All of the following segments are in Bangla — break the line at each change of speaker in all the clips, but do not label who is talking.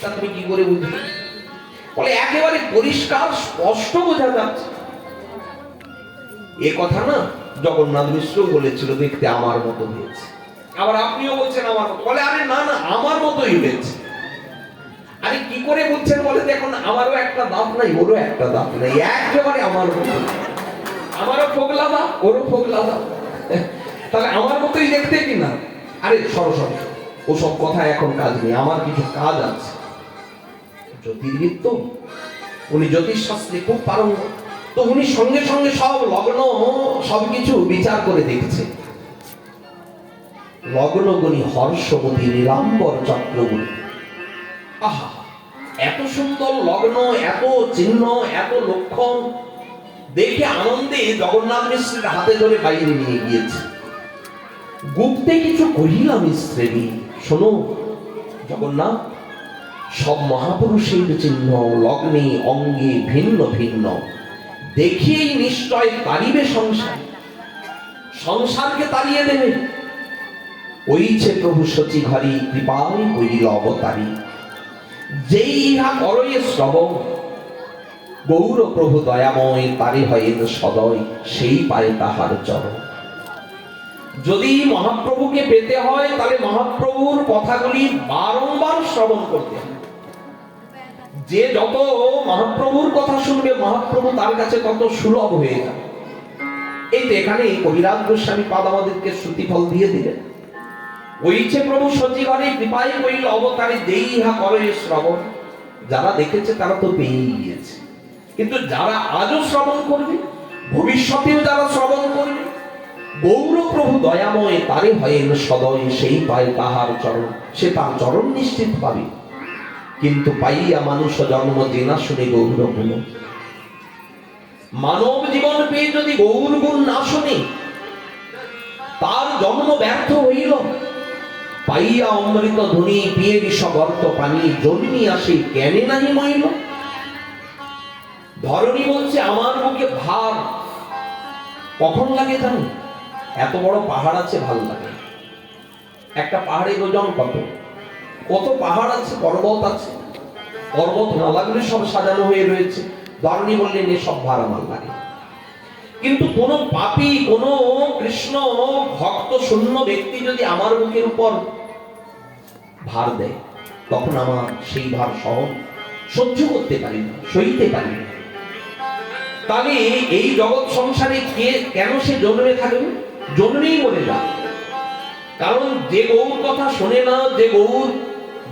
তা তুমি কি করে বুঝবে? বলে একেবারে পরিষ্কার স্পষ্ট বোঝা যাচ্ছে। এ কথা না জগন্নাথ মিশ্র বলেছিল, দেখতে আমার মতো হয়েছে। আবার আপনিও বলছেন আমার মতো। বলে আরে না না, আমার মতোই হয়েছে। আরে কি করে বুঝছেন? বলে দেখুন, আমারও একটা দাঁত নাই, ওরও একটা দাঁত নাই, একেবারে আমার মতো। আমারও ফোগলা দাঁত, ওরও ফোগলা দাঁত, তাহলে আমার মতোই দেখতে কিনা? আরে সরসর, ওসব কথা এখন কাজ নেই, আমার কিছু কাজ আছে। জ্যোতির্বিদ তো, উনি জ্যোতিষ শাস্ত্রে খুব পারঙ্গম। তো উনি সঙ্গে সঙ্গে সব লগ্ন সবকিছু বিচার করে দেখছে। লগ্নগুনি হর্ষবতী নীলাম্বর চক্রবর্তী। আহা, এত সুন্দর লগ্ন, এত চিহ্ন, এত লক্ষণ দেখে আনন্দে জগন্নাথ মিশ্রের হাতে ধরে বাইরে নিয়ে গিয়েছে। গুপ্তে কিছু কহিলাম স্ত্রী, শোনো জগন্নাথ, সব মহাপুরুষের চিহ্ন লগ্নে অঙ্গে ভিন্ন ভিন্ন, দেখিয়েই নিশ্চয় তারিবে সংসার, সংসারকে তাড়িয়ে দেবে। ওইছে প্রভু সচি ঘরে কৃপায় হইল অবতারী, যেই ইহা করয়ে শ্রবণ, গৌর প্রভু দয়াময় তারে হয়েন সদয়, সেই পায় তাহার চরণ। যদি মহাপ্রভুকে পেতে হয় তাহলে মহাপ্রভুর কথাগুলি বারংবার শ্রবণ করতে হবে। যে যত মহাপ্রভুর কথা শুনবে, মহাপ্রভু তার কাছে তত সুলভ হয়ে যাবে। এই তো এখানে কবিরাজ গোস্বামী পাদ আমাদেরকে শ্রুতিফল দিয়ে দিলেন। ওইছে প্রভু সচিবারে কৃপায় কইল অবতারে, দেই ইহা করে শ্রবণ। যারা দেখেছে তারা তো পেয়েই গিয়েছে, কিন্তু যারা আজও শ্রবণ করবে, ভবিষ্যতেও যারা শ্রবণ করবে, গৌর প্রভু দয়াময় তারে হয়েন সদয়, সেই পায় তাহার চরণ। সে তার চরণ নিশ্চিত পাবে। কিন্তু পাইয়া মানুষ জন্ম জেনা শুনে গৌর গুণ, মানব জীবন পেয়ে যদি গৌর গুণ না শুনে, তার জন্ম ব্যর্থ হইল। পাইয়া অমৃত ধ্বনি পিয়ে বিষবর্ত পানি, জন্মি আসে জ্ঞানে নাহি মইল। ধরণী বলছে আমার বুকে ভার কখন লাগে জানো? এত বড় পাহাড় আছে, ভাল লাগে। একটা পাহাড়ের ওজন কত? কত পাহাড় আছে, পর্বত আছে, পর্বত মালাগুলি সব সাজানো হয়ে রয়েছে। ধরণী বললেন এসব ভার আমার লাগে। কিন্তু কোন পাপী, কোন কৃষ্ণ ভক্ত শূন্য ব্যক্তি যদি আমার বুকের উপর ভার দেয়, তখন আমার সেই ভার সহ্য করতে পারি না, সইতে পারি না। তাহলে এই জগৎ সংসারে কেন সে জন্মে থাকবে? জন্মেই মরে যাবে। কারণ যে গৌর কথা শোনে না, যে গৌর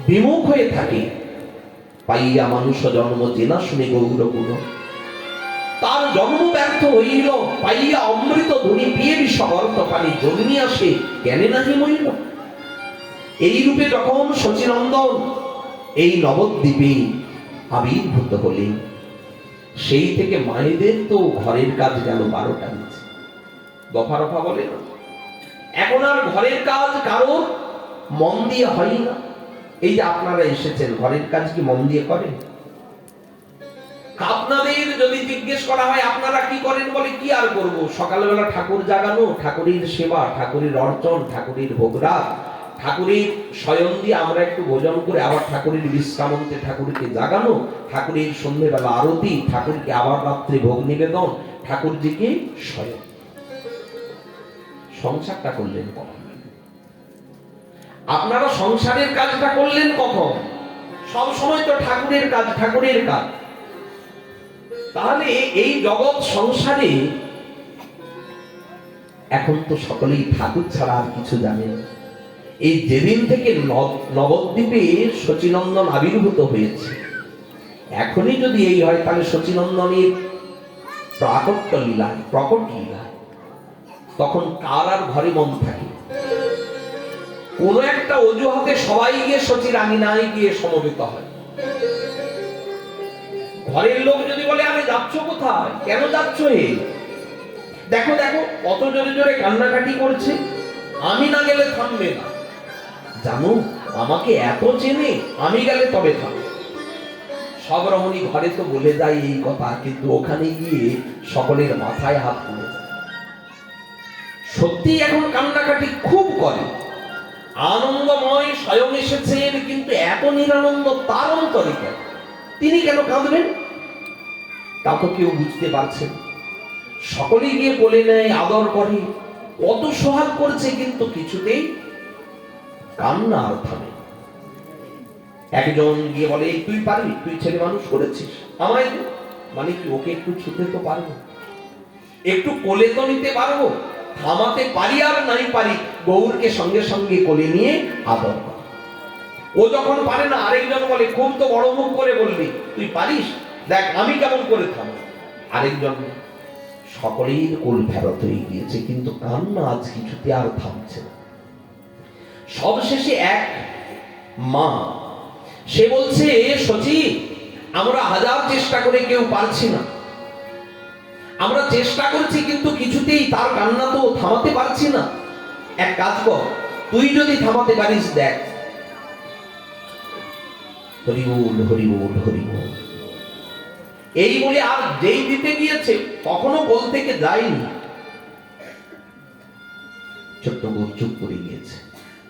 বিমুখ হয়ে থাকে, পাইয়া মানুষ জন্ম জেনা শুনে গৌর গুণ, তার জন্ম ব্যর্থ হইল। পাইয়া অমৃত ধ্বনি পিয়ে বিষবর্ত পানি, জন্মি আসে জ্ঞানে নাহি মইল। এই রূপে যখন শচীনন্দন এই নবদ্বীপে আবির্ভূত হলেন, সেই থেকে মায়েদের তো ঘরের কাজ গেল 12টা নিচে। দফা রফা বলে না, এখন আর ঘরের কাজ কারো মন দিয়ে হয় না। এই যে আপনারা এসেছেন, ঘরের কাজ কি মন দিয়ে করেন? আপনাদের যদি জিজ্ঞেস করা হয় আপনারা কি করেন, বলে কি আর করব, সকালবেলা ঠাকুর জাগানো, ঠাকুরের সেবা, ঠাকুরের অর্চন, ঠাকুরের ভোগরাগ, ঠাকুরের শয়ন দিয়ে আমরা একটু ভোজন করে আবার ঠাকুরের বিশ্রামন্তে ঠাকুরকে জাগানো, ঠাকুরের সন্ধ্যেবেলা আরতি, ঠাকুরকে আবার রাত্রে ভোগ নিবেদন, ঠাকুরজিকে শয়ন। সংসারটা করলেন কখন? আপনারা সংসারের কাজটা করলেন কখন? সব সময় তো ঠাকুরের কাজ, ঠাকুরের কাজ। তাহলে এই জগৎ সংসারে এখন তো সকলেই ঠাকুর ছাড়া আর কিছু জানে না। এই যেদিন থেকে নবদ্বীপে শচীনন্দন আবির্ভূত হয়েছে, এখনই যদি এই হয়, তাহলে শচীনন্দনের প্রাকট্য লীলা, প্রকট লীলা, তখন কার আর ঘরে মন থাকে? কোন একটা অজুহাতে সবাই গিয়ে শচীর আঙিনায় গিয়ে সমবেত হয়। ঘরের লোক যদি বলে আমি যাচ্ছ কোথায়, কেন যাচ্ছ? হে দেখো দেখো কত জোরে জোরে কান্নাকাটি করছে, আমি না গেলে থামবে না। জানো আমাকে এত চেনে, আমি গেলে তবে থামবে। সব রমণী ঘরে তো বলে যায় এই কথা, কিন্তু ওখানে গিয়ে সকলের মাথায় হাত তুলে যায়। সত্যি এখন কান্নাকাটি খুব করে, আনন্দময় স্বয়ং এসেছেন, কিন্তু এত নিরানন্দ তার অন্তরে কেন? তিনি কেন কাঁদবেন? তা তো কেউ বুঝতে পারছেন। সকলে গিয়ে বলে নেয়, আদর করে, কত সোহাগ করছে, কিন্তু কিছুতেই কান্না আর থামে। একজন গিয়ে বলে, তুই পারবি, তুই ছেলে মানুষ করেছিস, আমায় দে। মানে কি, ওকে একটু ছুতে তো পারবো, একটু কোলে তো নিতে পারবো, থামাতে পারি আর নাই পারি, গৌরকে সঙ্গে সঙ্গে কোলে নিয়ে আদর করে। ও যখন পারে না, আরেকজন বলে, খুব তো বড় মুখ করে বললি, তুই পারিস, দেখ আমি কেমন করে থামো। আরেকজন। সকলেই কোল ফেরত হয়ে গিয়েছে, কিন্তু কান্না আজ কিছুতে আর থামছে না। সবশেষে এক মা, সে বলছে, সচি, আমরা হাজার চেষ্টা করে কেউ পারছি না, আমরা চেষ্টা করছি, কিন্তু কিছুতেই তার কান্না তো থামাতে পারছি না। এক কাজ কর, তুই যদি থামাতে পারিস, দেখ। হরি বল, হরি বল, হরি বল। এই বলে আর যেই দিতে গিয়েছে, কখনো বল থেকে যায়নি। ছোট্ট বউ চুপ করে গিয়েছে,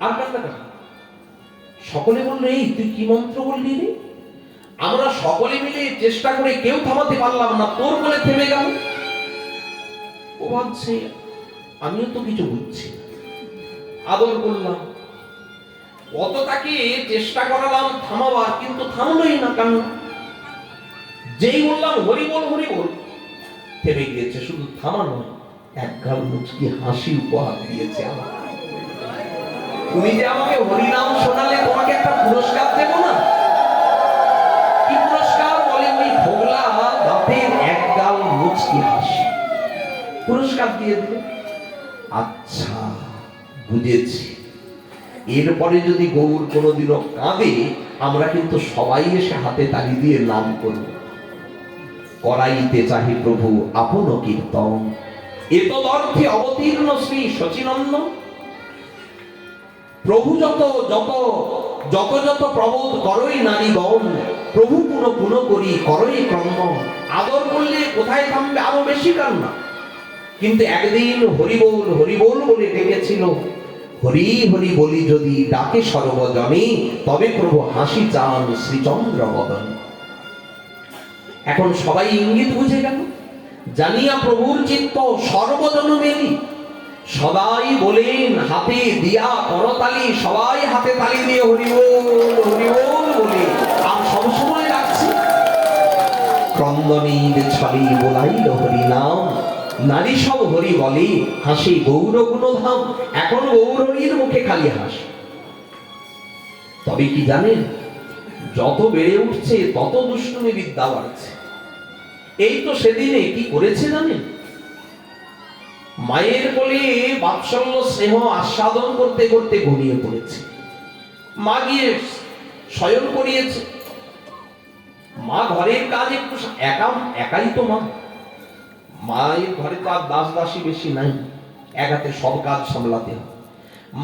আর কান্না কান্না। সকলে বললো, এই তুই কি মন্ত্র বললি রে? আমরা সকলে মিলে চেষ্টা করে কেউ থামাতে পারলাম না, তোর বলে থেমে গেল। ও ভাবছে, আমিও তো কিছু বুঝছি না। আদর করলাম, কত তাকে চেষ্টা করালাম থামাবার, কিন্তু থামলোই না কান্না। যেই বললাম হরি বল, হরি বল, থেমে গিয়েছে। শুধু থামা নয়, এক গাল মুচকি হাসি উপহার দিয়েছে আমার। তুমি যে আমাকে হরিনাম শোনালে, তোমাকে একটা পুরস্কার দেব না? কি পুরস্কার? বলে, ওই ভোগলা দাঁতের এক গাল মুচকি হাসি, পুরস্কার দিয়ে দিল। আচ্ছা, বুঝেছি। এরপরে যদি গৌর কোনোদিনও কাঁদে, আমরা কিন্তু সবাই এসে হাতে তালি দিয়ে নাম করব, করাইতে চাহি প্রভু আপন কীর্তন, এতদর্থে অবতীর্ণ শ্রী শচীনন্দন। প্রভু যত যত যত যত প্রবোধ করই নারীগণ, প্রভু পুনঃ পুনঃ করি করই ক্রন্দন। আদর করলে কোথায় থামবে? আরো বেশি কান্না। কিন্তু একদিন হরিবোল হরিবোল বলে ডেকেছিল। হরি হরি বলি যদি ডাকে সর্বজনে, তবে প্রভু হাসি চান শ্রীচন্দ্র বদন। এখন সবাই ইঙ্গিত বুঝে গেল, জানিয়া প্রভুর চিত্ত সর্বজন মেলি। সদাই বলেন হাতে দিয়া করতালি, সবাই হাতে তালি দিয়ে হরিবোল হরিবোল বলে আর সবসময় ডাকছে। ক্রন্দনীর ছলি বোলাইল হরি নাম, নারী সব হরি বলে হাসি গৌর গুণধাম। এখন গৌরীর মুখে খালি হাস। তবে কি জানেন, যত বেড়ে উঠছে তত দুষ্টুমি বিদ্যা বাড়ছে। এই তো সেদিনে কি করেছে জানেন, মায়ের কোলে বাৎসল্য স্নেহ আস্বাদন করতে করতে ঘুমিয়ে পড়েছে। মা গিয়ে শয়ন করিয়েছে। মা ঘরের কাজ একটু একাই তো মা, মায়ের ঘরে তো আর দাস দাসী বেশি নাই, এক হাতে সব কাজ সামলাতে হয়।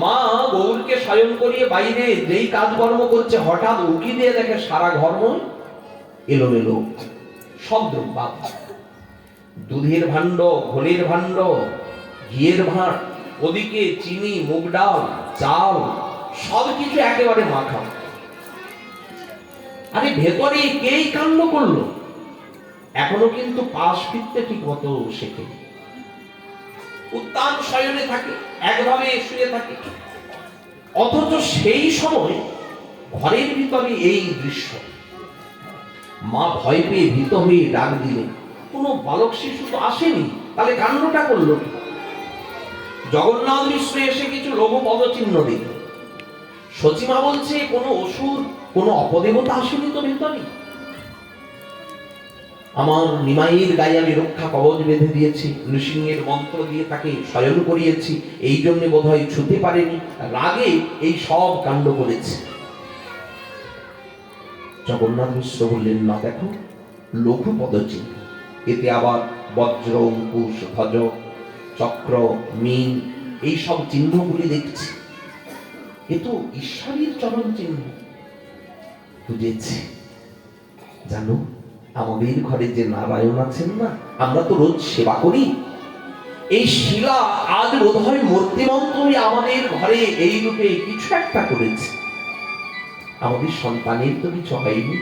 মা গৌরকে শয়ন করিয়ে বাইরে যেই কাজকর্ম করছে, হঠাৎ উকি দিয়ে দেখে সারা ঘর এলোমেলো, সব দ্রব্য, দুধের ভাণ্ড, ঘোলের ভাণ্ড, ঘিয়ের ভাঁড়, ওদিকে চিনি, মুগ ডাল, চাল, সবকিছু একেবারে মাখা। আরে ভেতরে কেই কাণ্ড করলো? এখনো কিন্তু পাশ ফিরতে ঠিক মতো শেখে। উত্তান শয়নে থাকে, একভাবে শুয়ে থাকে। অথচ সেই সময় ঘরের ভিতরে এই দৃশ্য। মা ভয় পেয়ে ভীত হয়ে ডাক দিলেন। কোনো বালক শিশু তো আসেনি, তাহলে কাণ্ডটা করলো কি? জগন্নাথ মিশ্র এসে কিছু লঘু পদচিহ্ন দিল। সচিমা বলছে, কোনো অসুর, কোনো অপদেবতা আসেনি তো ভেতরে। আমার নিমাইয়ের গায়ে আমি রক্ষা কবচ বেঁধে দিয়েছি, নৃসিংহের মন্ত্র দিয়ে তাকে শয়ন করিয়েছি, এই জন্য বোধহয় ছুতে পারেনি, রাগে এই সব কাণ্ড করেছে। জগন্নাথ মিশ্র বললেন, না দেখো, লঘু পদচিহ্ন, এতে আবার বজ্র, অঙ্কুশ, ধ্বজ, চক্র, মীন, এই সব চিহ্নগুলি দেখছি, এ তো ঈশ্বরের চরণ চিহ্ন। বুঝেছি। জানো, আমাদের ঘরে যে নারায়ণ আছেন না, আমরা তো রোজ সেবা করি, এই শিলা আজ বোধহয় মূর্তিমন্ত হয়ে আমাদের ঘরে এই রূপে কিছু একটা করেছে। আমাদের সন্তানের তো কিছু হয়নি,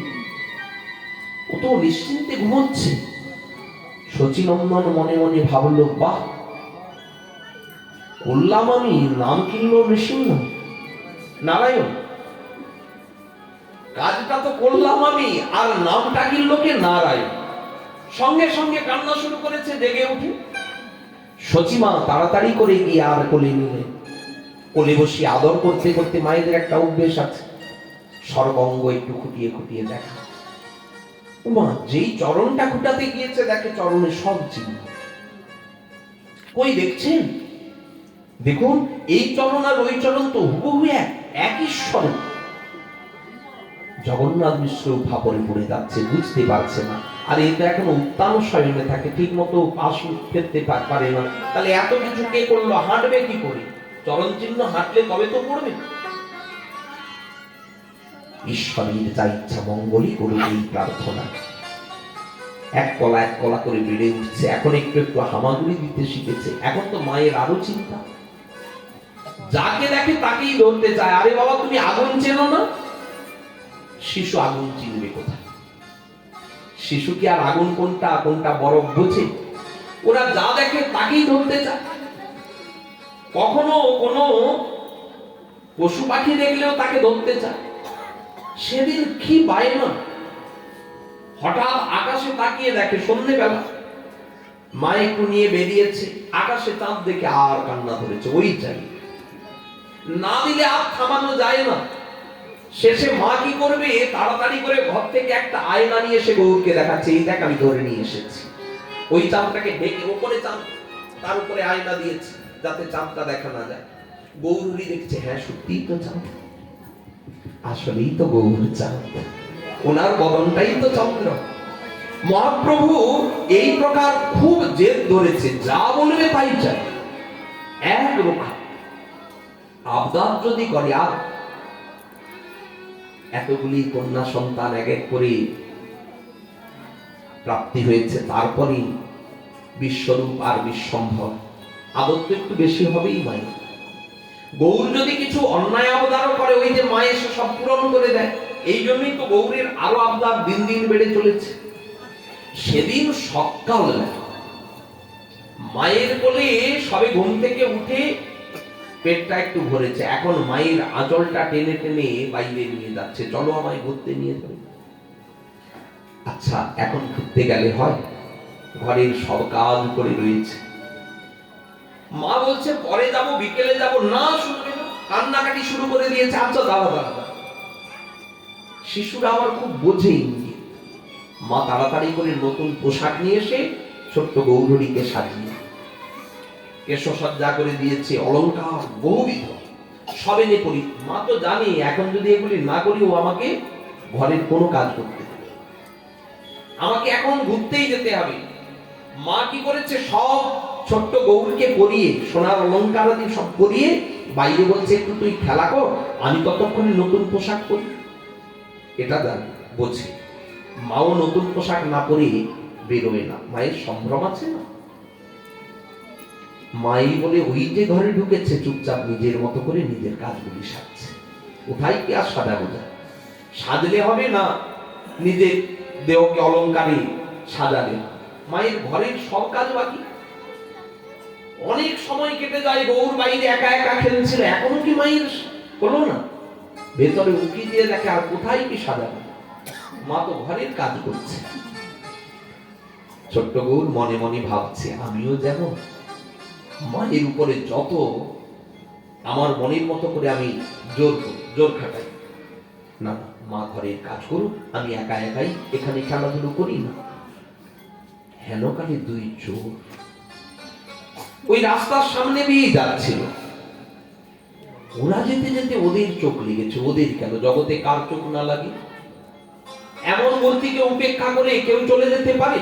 ও তো নিশ্চিন্তে ঘুমোচ্ছে। শচীনন্দন মনে মনে ভাবল, বাহ, করলাম আমি, নাম কিনল নৃসিংহ নারায়ণ, কাজটা তো করলাম আমি, আর নামটা কিনল কে নারায়ণ। সঙ্গে সঙ্গে কান্না শুরু করেছে, জেগে উঠে। সচিমা তাড়াতাড়ি করে গিয়ে আর কোলে নিলেন। কোলে বসিয়ে আদর করতে করতে, মায়েদের একটা অভ্যেস আছে, সর্বঙ্গ একটু খুঁটিয়ে খুঁটিয়ে দেখা। উমা যেই চরণটা খুঁটাতে গিয়েছে, দেখে চরণে সব চিহ্ন। কই দেখছেন? দেখুন, এই চরণ আর ওই চরণ তো হুবহু একই স্বরূপ। জগন্নাথ মিশ্র ফাপড়ে পড়ে যাচ্ছে, বুঝতে পারছে না। আর এটা এখন উত্তান শয়নে থাকে, ঠিক মতো পাশ ফেরতে পারে না। তাহলে এত কিছু কে করলো? হাঁটবে কি করে? চরণ চিহ্ন হাঁটলে তবে তো পড়বে। ঈশ্বরের যা ইচ্ছা মঙ্গলই করুক, এই প্রার্থনা। এক কলা করে বেড়ে উঠছে, এখন একটু একটু হামাগুড়ি দিতে শিখেছে। এখন তো মায়ের আরো চিন্তা, যাকে দেখে তাকেই ধরতে চায়। আরে বাবা, তুমি আগুন চেনো না? শিশু আগুন চিনবে কোথায়? শিশু কি আর আগুন কোনটা কোনটা বরফ বোঝে? ওরা যা দেখে তাকেই ধরতে চায়। কখনো কোনো পশু পাখি দেখলেও তাকে ধরতে চায়। সেদিন কি বায়না, হঠাৎ আকাশে তাকিয়ে দেখে সন্ধ্যেবেলা, মা একটু নিয়ে বেরিয়েছে, আকাশে চাঁদ দেখে আর কান্না ধরেছে। ওই চাই, না দিলে আর থামানো যায় না। শেষে মা কি করবে? তাড়াতাড়ি করে ঘর থেকে একটা আয়না নিয়ে এসে গৌরকে দেখাচ্ছে, এই দেখ আমি ধরে নিয়ে এসেছি। ওই চাঁদটাকে ঢেকে, ওপরে চাঁদ, তার উপরে আয়না দিয়েছে যাতে চাঁদটা দেখা না যায়। গৌরী দেখছে, হ্যাঁ সত্যিই তো চাঁদ, আসলেই তো গৌর চাঁদ, ওনার বদনটাই তো চন্দ্র। মহাপ্রভু এই প্রকার খুব জেদ ধরেছে, যা বলবে তাই চাই, এক রক্ষা। আবদার যদি করে, আর এতগুলি কন্যা সন্তান এক এক করে প্রাপ্তি হয়েছে, তারপরে বিশ্বরূপ আর বিশ্বম্ভর, আদর তো একটু বেশি হবেই মায়ের। গৌর যদি কিছু অন্যায় আবদারও করে, ওই যে মা এসে সব পূরণ করে দেয়। এই জন্যই তো গৌরের আরো আবদার দিন দিন বেড়ে চলেছে। সেদিন সকাল মায়ের কোলে সবে ঘুম থেকে উঠে পেটটা একটু ভরেছে, এখন মায়ের আঁচলটা টেনে টেনে বাইরে নিয়ে যাচ্ছে, চলো আমায় ঘুরতে নিয়ে যাবে। আচ্ছা, এখন ঘুরতে গেলে হয়? ঘরের সব কাজ করে রয়েছে। মা বলছে পরে যাব, বিকেলে যাব। না, শুনবে না, কান্নাকাটি শুরু করে দিয়েছে। আচ্ছা দাঁড়া দাঁড়া দাঁড়া। শিশুরা আবার খুব বোঝে ইঙ্গিত। মা তাড়াতাড়ি করে নতুন পোশাক নিয়ে এসে ছোট্ট গৌরীকে সাজিয়ে কেশসজ্জা করে দিয়েছে, অলংকার বহুবিধ সব এনে পরি। মা তো জানি এখন যদি এগুলি না করি, ও আমাকে ঘরের কোনো কাজ করতে দেবে, আমাকে এখন ঘুরতেই যেতে হবে। মা কি করেছে? সব ছোট্ট গৌরীকে পরিয়ে, সোনার অলংকার আদি সব পরিয়ে বাইরে বলছে, একটু তুই খেলা কর, আমি ততক্ষণে নতুন পোশাক পরি। এটা জানি, বোঝে। মাও নতুন পোশাক না পরে বেরোয় না, মায়ের সম্ভ্রম আছে না। মাই বলে ওই যে ঘরে ঢুকেছে, চুপচাপ নিজের মতো করে নিজের কাজগুলি সাজছে। কোথায় কি আর সাজা বোঝা? সাজলে হবে না, নিজের দেহকে অলংকারে সাজালে। মায়ের ঘরের সব কাজ বাকি। অনেক সময় কেটে যায়, গৌর বাইরে একা একা খেলছিল, এখনো কি মায়ের হলো না? ভেতরে উকি দিয়ে দেখে, আর কোথায় কি সাজাবে? মা তো ঘরের কাজ করছে। ছোট্ট গৌর মনে মনে ভাবছে, আমিও যেন মায়ের উপরে যত আমার মনের মতো করে আমি জোর খাটাই না, মা ঘরের কাজ করুক, আমি একা একাই এখানে খেলাধুলো করি না। হেনকালে দুই চোর ওই রাস্তার সামনে দিয়ে যাচ্ছিল। ওরা যেতে যেতে ওদের চোখ লেগেছে। ওদের কেন, জগতে কার চোখ না লাগে? এমন মূর্তিকে উপেক্ষা করে কেউ চলে যেতে পারে?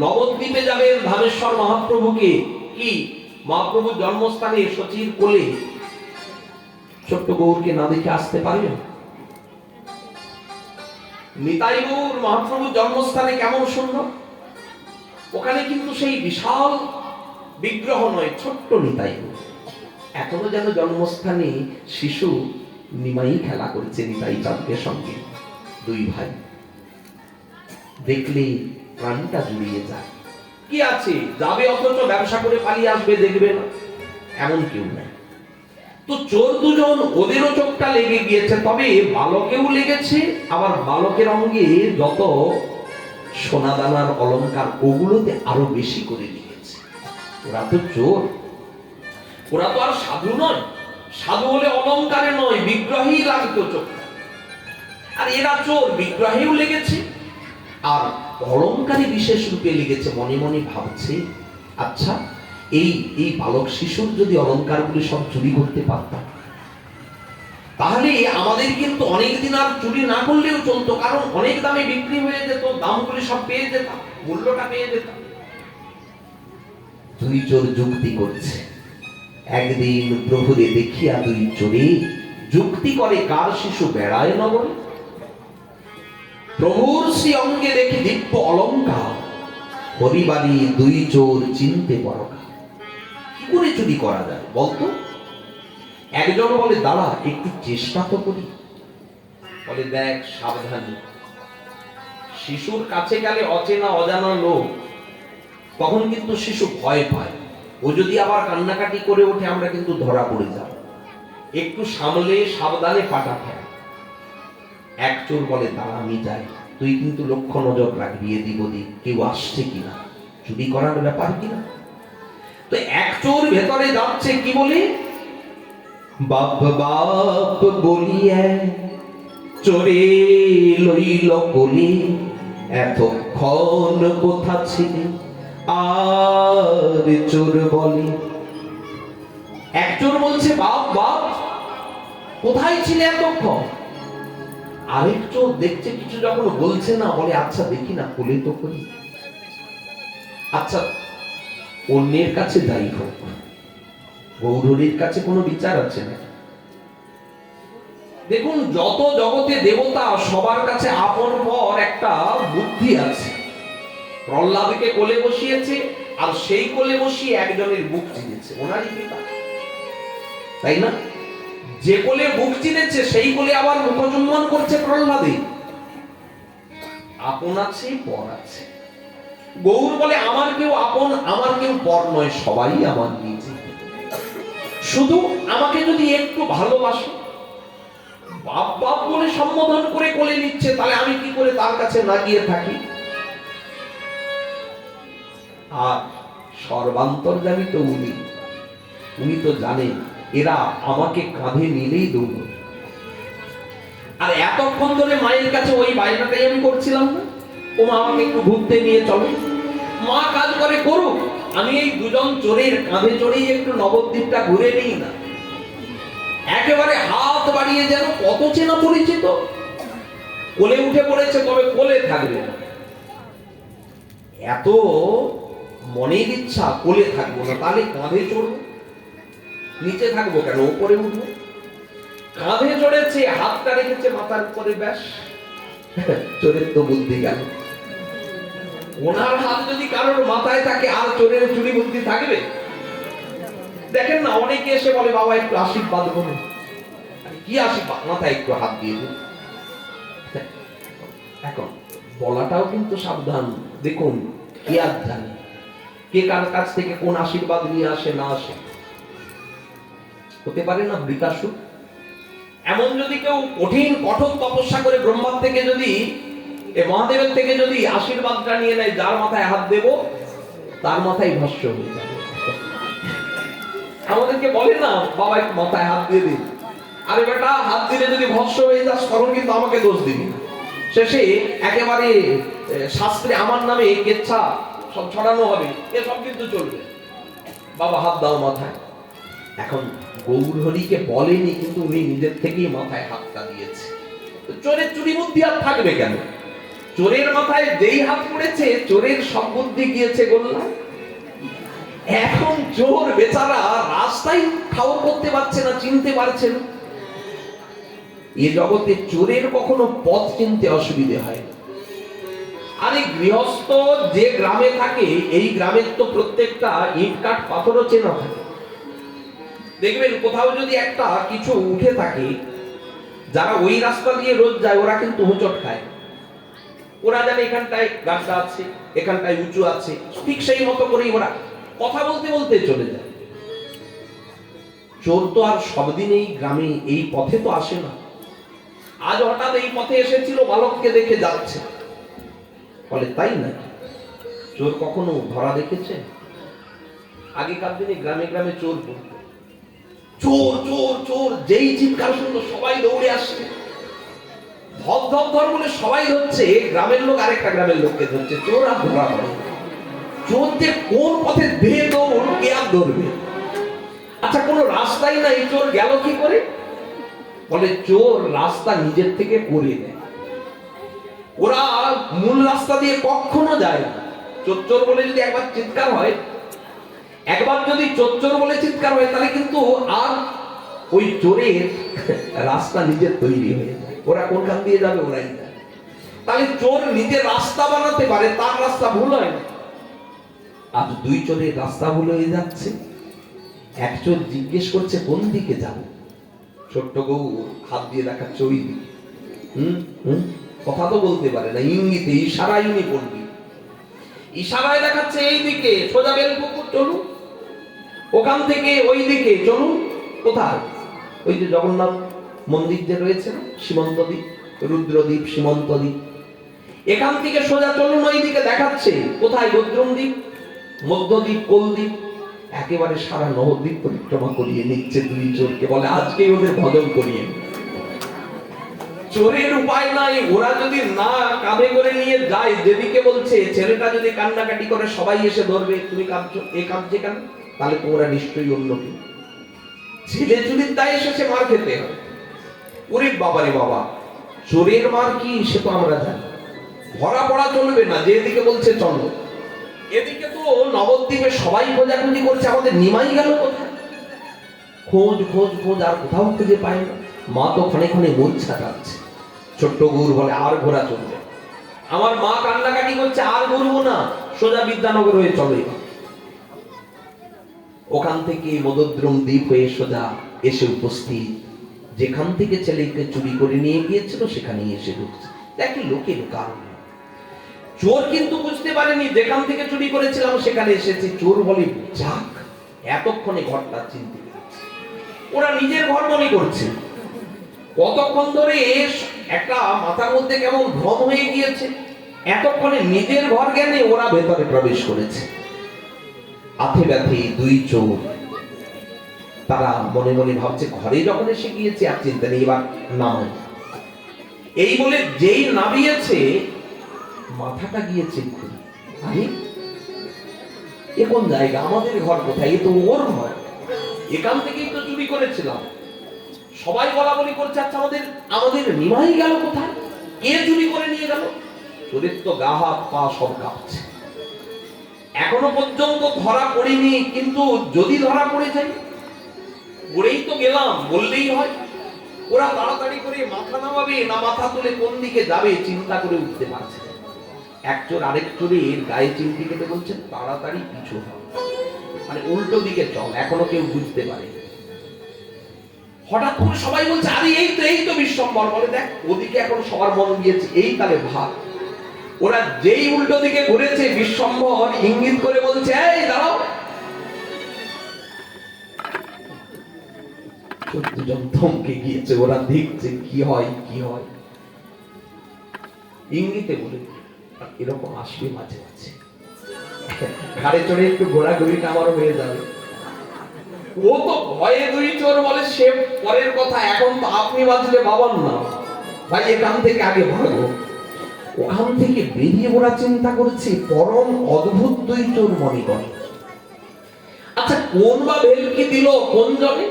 নবদ্বীপে যাবেন ধামেশ্বর মহাপ্রভুকে, কি মহাপ্রভুর জন্মস্থানে সচির কোলে ছোট্ট গৌরকে না দেখে আসতে পারবেন? নিতাই গৌর মহাপ্রভুর জন্মস্থানে কেমন সুন্দর, ওখানে কিন্তু সেই বিশাল বিগ্রহ নয়, ছোট্ট নিতাই গৌর। এখনো যেন জন্মস্থানে শিশু নিমাই খেলা করছে নিতাই চাঁদের সঙ্গে, দুই ভাই। দেখলে প্রাণটা জুড়িয়ে যায়। কি আছে, যাবে অথচ ব্যবসা করে পালিয়ে আসবে, দেখবে না, এমন কেউ নাই। তো চোর দুজন, ওদেরও চোখটা লেগে গিয়েছে, তবে বালকেও লেগেছে। আবার বালকের অঙ্গে যত সোনা দানার অলংকার, ওগুলোতে আরো বেশি করে লেগেছে। ওরা তো চোর, ওরা তো আর সাধু নয়। সাধু হলে অলংকারে নয়, বিগ্রহেই লাগতো চোখটা। আর এরা চোর, বিগ্রহেও লেগেছে আর অলংকারে বিশেষ রূপে লেগেছে। মনে মনে ভাবছে, আচ্ছা এই বালক শিশুর যদি অলংকারগুলি সব চুরি করতে পারতাম, তাহলে আমাদের কিন্তু অনেকদিন আর চুরি না করলেও চলতো, কারণ অনেক দামে বিক্রি হয়ে যেত, দামগুলি সব পেয়ে যেতাম, মূল্যটা পেয়ে যেতাম। দুই চোর যুক্তি করছে। একদিন প্রভুরে দেখিয়া দুই চোরে যুক্তি করে, কার শিশু বেড়ায় নগরে। প্রভুর শ্রী অঙ্গে দেখি দিব্য অলংকার, হরিবাড়ি দুই চোর চিনতে পরকা। কি করে চুরি করা যায় বলতো? একজন বলে, দাঁড়া একটু চেষ্টা তো করি। বলে, দেখ সাবধানী, শিশুর কাছে গেলে অচেনা অজানা লোক, তখন কিন্তু শিশু ভয় পায়। ও যদি আবার কান্নাকাটি করে ওঠে, আমরা কিন্তু ধরা পড়ে যাব। একটু সামলে সাবধানে পাটা ফেল। এক চোর বলে, দাঁড়া আমি যাই, তুই কিন্তু লক্ষ্য নজর রাখবি এদিক ওদিক, কেউ আসছে কিনা, চুরি করার ব্যাপার কিনা। তো এক চোর ভেতরে যাচ্ছে, কি বলে, বাপ বাপ বলিয়া চোরে লইল কোলে, এতক্ষণ কোথা ছিলে। আর চোর বলে, এক চোর বলছে, বাপ বাপ কোথায় ছিলে এতক্ষণ। আরেক চোর দেখছে কিছু যখন বলছে না, বলে, আচ্ছা দেখি না, কোলে তো করি। আচ্ছা অন্যের কাছে যাই হোক, গৌরীর কাছে কোনো বিচার আছে না। দেখুন, যত জগতে দেবতা, সবার কাছে আপন পর একটা বুদ্ধি আছে। প্রহ্লাদকে কোলে বসিয়েছে, আর সেই কোলে বসিয়ে একজনের বুক চিনেছে, ওনারই পিতা, তাই না? যে কোলে বুক চিনেছে সেই কোলে আবার মুখচুম্বন করছে প্রহ্লাদে। আপন আছে, পর আছে। গৌর বলে, আমার কেউ আপন, আমার কেউ পর নয়, সবাই আমার নিজে। শুধু আমাকে যদি একটু ভালোবাসো, বাপ বাপ বলে সম্বোধন করে কোলে নিচ্ছে, তাহলে আমি কি করে তার কাছে না গিয়ে থাকি? আর সর্বান্তর্যামী তো উনি তো জানেন এরা আমাকে কাঁধে নিলেই দৌড়। আর এতক্ষণ ধরে মায়ের কাছে ওই বাইনাটাই আমি করছিলাম না, ও মা আমাকে একটু ঘুরতে নিয়ে চলো। মা কাজ করে করুক, আমি এই দুজন চোরের কাঁধে চড়েই একটু নবদ্বীপটা ঘুরে নিই না। একেবারে হাত বাড়িয়ে যেন কত চেনা পরিচিত। কোলে উঠে পড়েছে, তবে কোলে থাকবে না। এত মনের ইচ্ছা, কোলে থাকবো না, তাহলে কাঁধে চড়বো। নিচে থাকবো কেন, উপরে উঠবো। কাঁধে চড়েছে, হাতটা রেখেছে মাথার উপরে, ব্যাস চোরের তো বুদ্ধি গেল। ওনার হাত যদি কারোর মাথায় থাকে, আর চোরের চুরি বুদ্ধি থাকবে? দেখেন না, অনেকে এসে বলে, বাবা একটু আশীর্বাদ করুন। কি আশীর্বাদ? মাথায় একটু হাত দিয়ে দিন। এখন বলাটাও কিন্তু সাবধান। দেখুন, কে আর জানে কে কার কাছ থেকে কোন আশীর্বাদ নিয়ে আসে না আসে, হতে পারে না বৃকাসুর। এমন যদি কেউ কঠিন কঠোর তপস্যা করে ব্রহ্মার থেকে যদি, মহাদেবের থেকে যদি আশীর্বাদটা নিয়ে নেয়, যার মাথায় হাত দেব তার মাথায় ভস্য হয়ে যাবে। আমাদেরকে বলে না, বাবা একটু মাথায় হাত দিয়ে দিন। আরে বেটা, হাত দিলে যদি ভস্য হয়ে যাস, তখন কিন্তু আমাকে দোষ দিবি না। শেষে একেবারে শাস্ত্রে আমার নামে কেচ্ছা সব ছড়ানো হবে, এসব কিন্তু চলবে। বাবা হাত দাও মাথায়। এখন গৌরহরিকে বলেনি, কিন্তু উনি নিজের থেকেই মাথায় হাতটা দিয়েছে। চোরের চুরি বুদ্ধি আর থাকবে কেন? চোরের মাথায় যেই হাত পড়েছে, চোরের সব বুদ্ধি গিয়েছে গোল্লা। এখন চোর বেচারা রাস্তায় খাওয়া করতে পারছে না, চিনতে পারছে না। এ জগতে চোরের কখনো পথ চিনতে অসুবিধে হয় না। আরে গৃহস্থ যে গ্রামে থাকে, এই গ্রামের তো প্রত্যেকটা ইট কাঠ পাথরও চেনা থাকে। দেখবেন কোথাও যদি একটা কিছু উঠে থাকে, যারা ওই রাস্তা দিয়ে রোজ যায় ওরা কিন্তু হোঁচট খায়। ওরা জানে এখানটায় গাছটা আছে, এখানটায় উঁচু আছে, ঠিক সেই মতো করেই ওরা কথা বলতে বলতে চলে যায়। চোর তো আর সবদিন এই গ্রামে এই পথে তো আসে না। আজ হঠাৎ এই পথে এসেছিল, বালককে দেখে যাচ্ছে, বলে তাই না? চোর কখনো ধরা দেখেছে? আগেকার দিনে গ্রামে গ্রামে চোর পড়তো, চোর চোর চোর, যেই চিৎকার শুনতো সবাই দৌড়ে আসছে, ধপ ধপ ধর বলে সবাই ধরছে। গ্রামের লোক আরেকটা গ্রামের লোককে ধরছে, চোর আর ধরা পড়ে। চোর যে কোন পথে দেহে দৌড়, কে আর ধরবে? আচ্ছা, কোনো রাস্তাই নাই, চোর গেল কি করে? বলে চোর রাস্তা নিজের থেকে করে নেয়। ওরা মূল রাস্তা দিয়ে কখনো যায় না। চোর চোর বলে যদি একবার চিৎকার হয়, একবার যদি চোর চোর বলে চিৎকার হয়, তাহলে কিন্তু আর ওই চোরের রাস্তা নিজের তৈরি হয়ে যায়। ওরা কোনখান দিয়ে যাবে ওরাই যায়। তাহলে চোর নিজের রাস্তা বানাতে পারে, তার রাস্তা ভুল হয় না। আজ দুই চোরের রাস্তা ভুল হয়ে যাচ্ছে। এক চোর জিজ্ঞেস করছে কোন দিকে যাবো, ছোট্ট গৌ হাত দিয়ে দেখাচ্ছে ওই দিকে। কথা তো বলতে পারে না, ইঙ্গিতে ইশারায় উনি পড়বি, ইশারায় দেখাচ্ছে এই দিকে, সোজা বেলপুকুর চলুন, ওখান থেকে ওই দিকে চলুন। কোথায়? ওই যে জগন্নাথ মন্দির যে রয়েছে না, সীমন্ত দ্বীপ, রুদ্রদ্বীপ, সীমন্ত দ্বীপ, এখান থেকে সোজা চলুন ওই দিকে দেখাচ্ছে। কোথায়? গদ্রম দ্বীপ, মধ্যদ্বীপ, কোলদ্বীপ, একেবারে সারা নবদ্বীপ পরিক্রমা করিয়ে নিচ্ছে দুই চোরকে। বলে আজকে ওদের ভজন করিয়ে। চোরের উপায় নাই, ওরা যদি না কাঁধে করে নিয়ে যায় যেদিকে বলছে, ছেলেটা যদি কান্নাকাটি করে সবাই এসে ধরবে, তুমি কাঁদছো, এ কাঁদছে কেন? তাহলে তোমরা নিশ্চয়ই অন্য কেউ। ছেলে চুরির দায় এসেছে, মার খেতে হবে। ওরে বাবারে বাবা, চোরের মার কি সে তো আমরা জানি। ধরা পড়া চলবে না, যেদিকে বলছে চলো। এদিকে তো নবদ্বীপে সবাই খোঁজাখুঁজি করছে, আমাদের নিমাই গেল কোথায়? খোঁজ খোঁজ খোঁজ, আর কোথাও খুঁজে পায় না। মা তো ক্ষণে ক্ষণে মূর্ছা যাচ্ছে। ছোট্ট গৌর বলে আর ঘোরা চলবে। আমার মা কান্নাকাটি করছে, আর ঘুরবো না, সোজা বিদ্যানগর হয়ে চলে। ওখান থেকে মদদ্রম দ্বীপ হয়ে সোজা এসে উপস্থিত, যেখান থেকে ছেলেকে চুরি করে নিয়ে গিয়েছিল সেখানেই এসে ঢুকছে। দেখি লোকের কারণ। চোর কিন্তু বুঝতে পারেনি যেখান থেকে চুরি করেছিলাম সেখানে এসেছি। চোর বলে যাক, এতক্ষণে ঘরটা চিনতে পেরেছি। ওরা নিজের ঘর মনে করছে। কতক্ষণ ধরে একটা মাথার মধ্যে কেমন ভ্রম হয়ে গিয়েছে, এতক্ষণে নিজের ঘর জ্ঞানে ওরা ভেতরে প্রবেশ করেছে। আথে ব্যথে দুই চোর, তারা মনে মনে ভাবছে ঘরে যখন এসে গিয়েছে আর চিন্তা নেই, এবার নামাই। এই বলে যেই নামিয়েছে, মাথাটা গিয়েছে ঘুরে। আরে এ কোন জায়গা, আমাদের ঘর কোথায়? এ তো ওর ঘর, এখান থেকেই তো চুরি করেছিলাম। সবাই বলা বলি করছে, আচ্ছা আমাদের নিমাই গেল কোথায়? কে চুরি করে নিয়ে গেল? চোরের তো গা হাত পা সব কাঁপছে। এখনো পর্যন্ত ধরা পড়িনি, কিন্তু যদি ধরা পড়ে যায়, পড়েই তো গেলাম বললেই হয়। ওরা তাড়াতাড়ি করে মাথা নামাবে না মাথা তুলে কোন দিকে যাবে চিন্তা করে উঠতে পারছে। এক চোর আরেক চোরের গায়ে চিমটি কেটে বলছে তাড়াতাড়ি পিছু হ, মানে উল্টো দিকে চল। এখনো কেউ বুঝতে পারে। হঠাৎ করে সবাই বলছে আরে এই তো বিশ্বম্বর। বলে দেখ ওদিকে এখন সবার মন গিয়েছে, এই তালে ভাগ। ওরা যেই উল্টো দিকে ঘুরেছে, বিশ্বম্বর ইঙ্গিত করে বলছে এই দাঁড়াও। দুজন থমকে গিয়েছে, ওরা দেখছে কি হয় কি হয়। ইঙ্গিতে বলে এরকম আসবে মাঝে মাঝে, ঘাড়ে চড়ে একটু ঘোরাঘুরিটা আমারও হয়ে যাবে। ও তো ভয়ে দুই চোর বলে সে পরের কথা, এখন তো আপনি বাঁচলে বাবার না ভাই, এখান থেকে আগে ভাগো। ওখান থেকে বেরিয়ে ওরা চিন্তা করছে পরম অদ্ভুত দুই চোর মনে করে। আচ্ছা কোন বা ভেলকি দিল কোন জনে?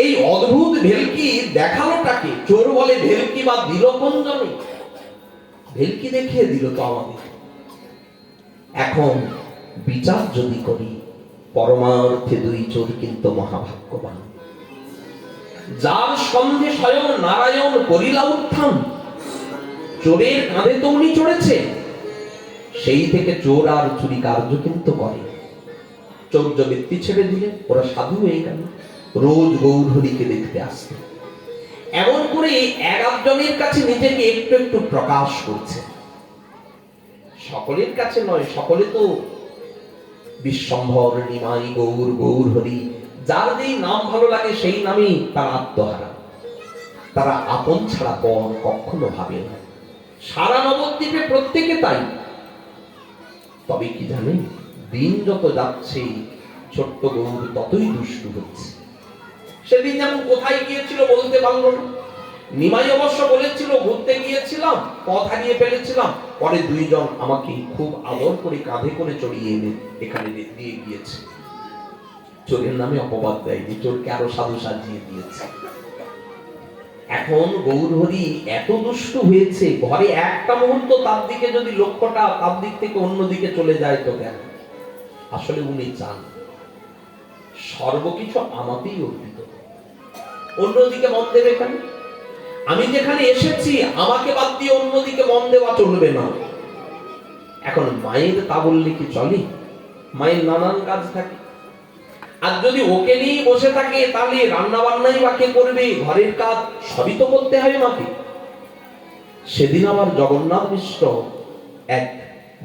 এই অদ্ভুত ভেলকি দেখালোটাকে চোর বলে ভেলকি বা দিল কোন জনে? ভেলকি দেখিয়ে দিল তো আমাদের। এখন বিচার যদি করি, পরমার্থে দুই চোর কিন্তু মহাভাগ্যবান। যার সন্ধে স্বয়ং নারায়ণ করিলা উত্থান, চোরের কাঁধে তো উনি চড়েছে, সেই থেকে চোর আর চুরি কার্য কিন্তু করে। চৌর্য বৃত্তি ছেড়ে দিলে ওরা সাধু হয়ে গেল, রোজ গৌরহরিকে দেখতে আসতো। এমন করে এক একজনের কাছে নিজেকে একটু একটু প্রকাশ করছে, সকলের কাছে নয়। সকলে তো বিশ্বম্ভর, নিমাই, গৌর, গৌরহরি, যার যেই নাম ভালো লাগে সেই নামেই তারা আত্মহারা। তারা আপন ছাড়া পর কখনো ভাবে না। সারা নবদ্বীপে প্রত্যেকে তাই। তবে কি জানেন, দিন যত যাচ্ছে ছোট্ট গৌর ততই দুষ্টু হচ্ছে। সেদিন যেমন কোথায় গিয়েছিল বলতে পারলো না। নিমাই অবশ্য বলেছিল ঘুরতে গিয়েছিলাম, পথ হারিয়ে ফেলেছিলাম। পরে দুইজন আমাকে খুব আদর করে কাঁধে করে চড়িয়ে এনে এখানে দিয়ে গিয়েছে। চোরের নামে অপবাদ দেয়নি, চোরকে আরো সাধু সাজিয়ে দিয়েছে। এখন গৌরহরি এত দুষ্টু হয়েছে, ঘরে একটা মুহূর্ত তার দিকে যদি লক্ষ্যটা তার দিক থেকে অন্যদিকে চলে যায় তো কেন? আসলে উনি চান সর্বকিছু আমাকেই অর্পিত, অন্যদিকে মন দেবে কেন? আমি যেখানে এসেছি আমাকে বাদ দিয়ে অন্যদিকে মন দেওয়া চলবে না। এখন মায়ের তা বললে কি চলে? মায়ের নানান কাজ থাকে, আর যদি ওকে নিয়ে বসে থাকে তাহলে রান্না বান্নাই বাকি করবে, ঘরের কাজ সবই তো করতে হবে মাকে। সেদিন আমার জগন্নাথ মিশ্র এক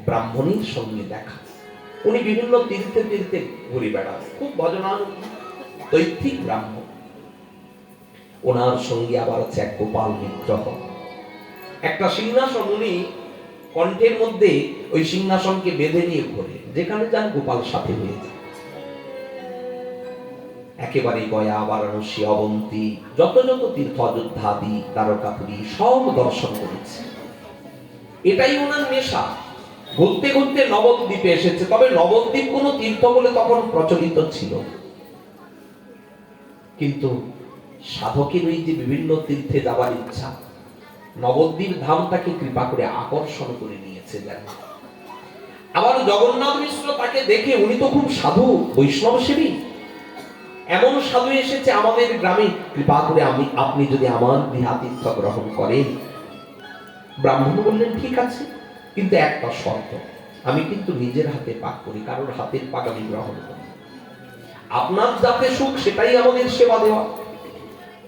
ব্রাহ্মণীর সঙ্গে দেখা। উনি বিভিন্ন তীর্থে তীর্থে ঘুরে বেড়ান, খুব ভজনানৈতিক ব্রাহ্মণ। ওনার সঙ্গে আবার আছে এক গোপাল বিগ্রহ, একটা সিংহাসন। উনি কণ্ঠের মধ্যে ওই সিংহাসনকে বেঁধে নিয়ে ঘোরে, যেখানে যান গোপাল সাথে হয়ে যায়। একেবারে গয়া, বারাণসী, অবন্তী, যত যত তীর্থ, অযোধ্যা আদি, দ্বারকাপুরী সব দর্শন করেছে। এটাই ওনার নেশা। ঘুরতে ঘুরতে নবদ্বীপে এসেছে। তবে নবদ্বীপ কোন তীর্থ বলে তখন প্রচলিত ছিল, কিন্তু সাধকের ওই যে বিভিন্ন তীর্থে যাবার ইচ্ছা, নবদ্বীপ ধামটাকে কৃপা করে আকর্ষণ করে নিয়েছে। আবার জগন্নাথ মিশ্র তাকে দেখে, উনি তো খুব সাধু বৈষ্ণব সেবী, এমন সাধু এসেছে আমাদের গ্রামে, কৃপা করে আপনি যদি আমার গৃহাতিথ্য গ্রহণ করেন। ব্রাহ্মণ বললেন ঠিক আছে, কিন্তু একটা শর্ত, আমি কিন্তু নিজের হাতে পাক করি, কারোর হাতের পাক আমি গ্রহণ করি। আপনার যাতে সুখ সেটাই আমাদের সেবা দেওয়া,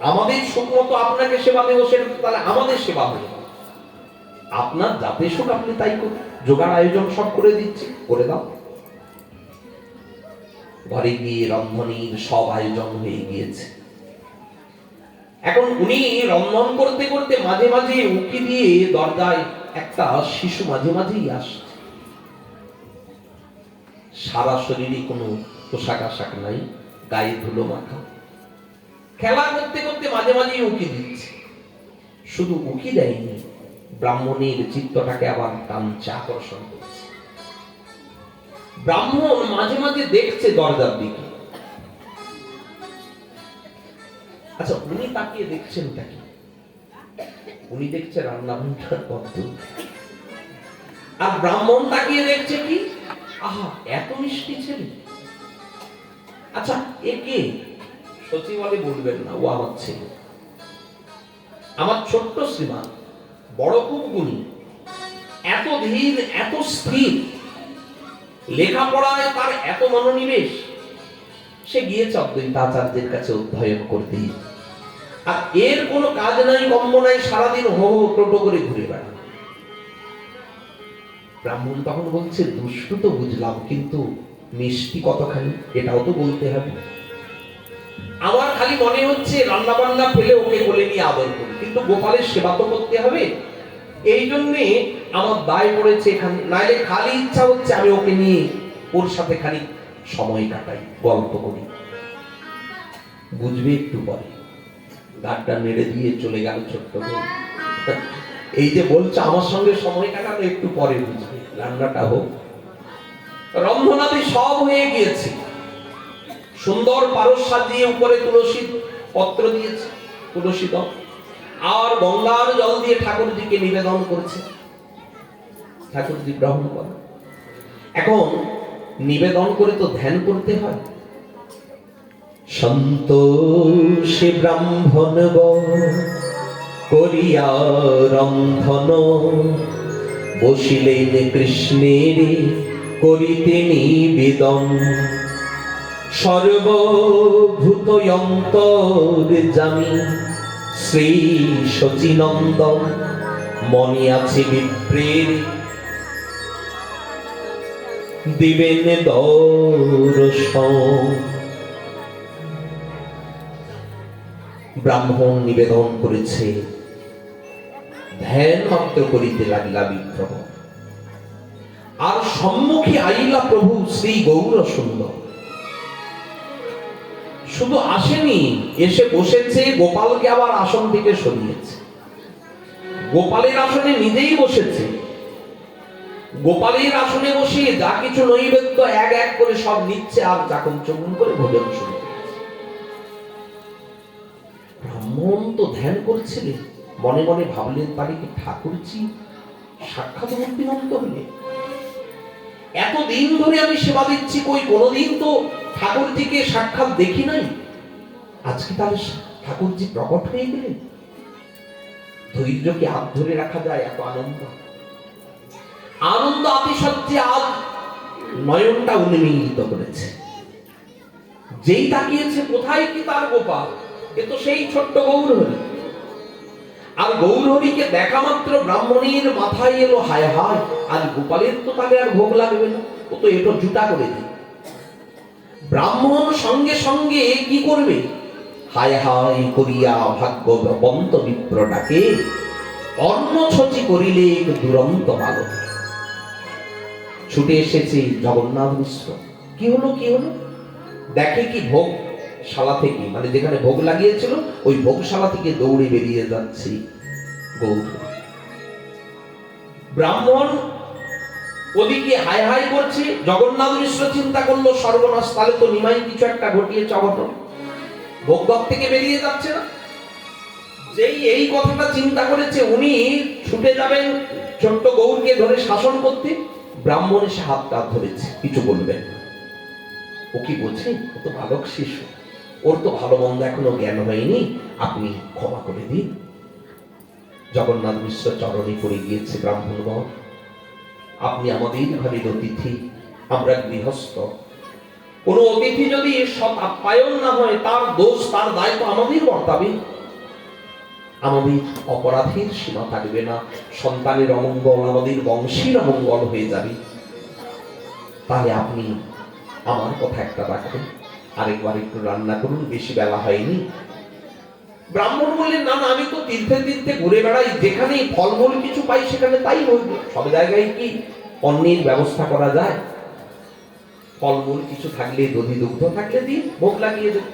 আমাদের সুখ মতো আপনাকে সেবা দেবো, সেটা তাহলে আমাদের সেবা হয়ে যাবে। আপনার যাতে সুখ আপনি তাই করুন, জোগাড় আয়োজন সব করে দিচ্ছি, করে দাও। ঘরে গিয়ে রন্ধনের সব আয়োজন হয়ে গিয়েছে। এখন উনি রন্ধন করতে করতে মাঝে মাঝে উঁকি দিয়ে দরজায় একটা শিশু মাঝে মাঝেই আসছে। সারা শরীরে কোনো পোশাক আশাক নাই, গায়ে ধুলো মাখা, খেলা করতে করতে মাঝে মাঝেই উঁকি দিচ্ছে। শুধু উঁকি দেয়নি, ব্রাহ্মণের চিত্তটাকে আবার টানছে, আকর্ষণ করছে। ব্রাহ্মণ মাঝে মাঝে দেখছে দরজার দিকে। আচ্ছা, উনি তাকিয়ে দেখছেন কি? উনি দেখছে রান্না বান্নার পদ্ধতি, আর ব্রাহ্মণ তাকিয়ে দেখছে কি? আহা, এত মিষ্টি ছেলে। আচ্ছা, এ কে? সচি বলে বলবেন না, ও আমার ছেলে, আমার ছোট্ট শ্রীমান, বড় খুব গুণী, এত ধীর, এত স্থির, লেখাপড়ায় তার এত মনোনিবেশ। সে গিয়েছে অদ্বৈত আচার্যের কাছে অধ্যয়ন করতে, আর এর কোনো কাজ নাই, কম্ম নাই, সারাদিন হো হো টোটো করে ঘুরে বেড়ায়। ব্রাহ্মণ তখন বলছে, দুষ্টু তো বুঝলাম, কিন্তু মিষ্টি কতখানি এটাও তো বলতে হবে। আমার খালি মনে হচ্ছে রান্না বান্না ফেলে ওকে বলে নিয়ে আদর করি, কিন্তু গোপালের সেবা তো করতে হবে। এই জন্যে আমার দায় পড়েছে এখানে, নাইলে খালি ইচ্ছা হচ্ছে আমি ওকে নিয়ে ওর সাথে খালি সময় কাটাই, গল্প করি। বুঝবে একটু পরে। গাড়টা নেড়ে দিয়ে চলে গেল ছোট্ট বোন। এই যে বলছে আমার সঙ্গে সময় কাটানো, একটু পরে বুঝবে। রান্নাটা হোক, রন্ধনাদি সব হয়ে গিয়েছে, সুন্দর পারস সাজিয়ে উপরে তুলসী পত্র দিয়েছে, তুলসী দল, আর গঙ্গার জল দিয়ে ঠাকুরজিকে নিবেদন করছে। ঠাকুরজি গ্রহণ করে। এখন নিবেদন করে তো ধ্যান করতে হয়। সন্তোষে ব্রাহ্মণ করিয়া রন্ধন, বসিলেন কৃষ্ণের করিতে নিবেদন। সর্বভূত অন্তর জামি শ্রী শচীনন্দন, মনে আছে বিপ্রের দিবেন দর্শন। ব্রাহ্মণ নিবেদন করেছে, ধ্যান মাত্র করিতে লাগিলা বিপ্রভ। আর সম্মুখে আইলা প্রভু শ্রী গৌর সুন্দর। শুধু আসেনি, এসে বসেছে, গোপালকে আবার আসন থেকে সরিয়েছে। গোপালের আসনে নিজেই বসেছে। গোপালের আসনে বসে যা কিছু নৈবেদ্য এক এক করে সব নিচ্ছে, আর চাকম চুমন করে ভোজন শুরু করেছে। ব্রাহ্মণ তো ধ্যান করছিলেন, মনে মনে ভাবলেন তারে কি ঠাকুরজি সাক্ষাৎ মূর্তিমন্ত হলে? এতদিন ধরে আমি সেবা দিচ্ছি, কই কোনোদিন তো ঠাকুরজিকে সাক্ষাৎ দেখি নাই, আজকে তাহলে ঠাকুরজি প্রকট হয়ে গেলেন। ধৈর্যকে হাত ধরে রাখা যায়? এত আনন্দ, আনন্দ আতিশয্যে আজ নয়নটা উন্মীলিত করেছে। যেই তাকিয়েছে, কোথায় কি তার গোপাল? এ তো সেই ছোট্ট গৌরহরি। আর গৌরহরিকে দেখা মাত্র ব্রাহ্মণীর মাথায় এলো হায় হায়, আর গোপালের তো তাহলে আর ভোগ লাগবে না, ও তো এটা জুটা করে দিই। ব্রাহ্মণ সঙ্গে সঙ্গে কি করবে? হায় হায় করিয়া ভাগ্যবন্ত বিপ্রটাকে অন্ন ছচি করিলে দুরন্ত বালক। ছুটে এসেছে জগন্নাথ মিশ্র। কি হলো কি হলো? দেখে কি ভোগ শালা থেকে, মানে যেখানে ভোগ লাগিয়েছিল ওই ভোগশালা থেকে দৌড়ে বেরিয়ে যাচ্ছে গৌর। ব্রাহ্মণ ওদিকে হায় হায় করছে, জগন্নাথ মিশ্র চিন্তা করলো সর্বনাশ, তাহলে তো নিমাই কিছু একটা ঘটিয়েছে অঘটন, ভোগ থেকে বেরিয়ে যাচ্ছে না। যেই এই কথাটা চিন্তা করেছে, উনি ছুটে যাবেন ছোট্ট গৌরকে ধরে শাসন করতে। ব্রাহ্মণ এসে হাতটা ধরেছে, কিছু বলবেন না। ও কি বলছে? ও তো বালক শিশু, ওর তো ভালো মন্দ এখনো জ্ঞান হয়নি, আপনি ক্ষমা করে দিন। জগন্নাথ মিশ্র চরণে পড়ে গিয়েছে, ব্রাহ্মণগণ আপনি আমাদের ঘরের অতিথি, আমরা গৃহস্থ। কোন অতিথি যদি সৎ আপ্যায়ন না হয়, তার দোষ তার দায় তো আমাদের বর্তাবে। আমাদের অপরাধের সীমা থাকবে না, সন্তানের অমঙ্গল, আমাদের বংশের অমঙ্গল হয়ে যাবে। তাহলে আপনি আমার কথা একটা রাখুন, আরেকবার একটু রান্না করুন, বেশি বেলা হয়নি। ব্রাহ্মণ বললেন না না, আমি তো তীর্থে তীর্থে ঘুরে বেড়াই, যেখানে ফলমূল কিছু পাই সেখানে তাই হইল। সব জায়গায় কি অন্নের ব্যবস্থা করা যায়? ফলমূল কিছু থাকলে, দধি দুগ্ধ থাকলে দিন, ভোগ লাগিয়ে দেব।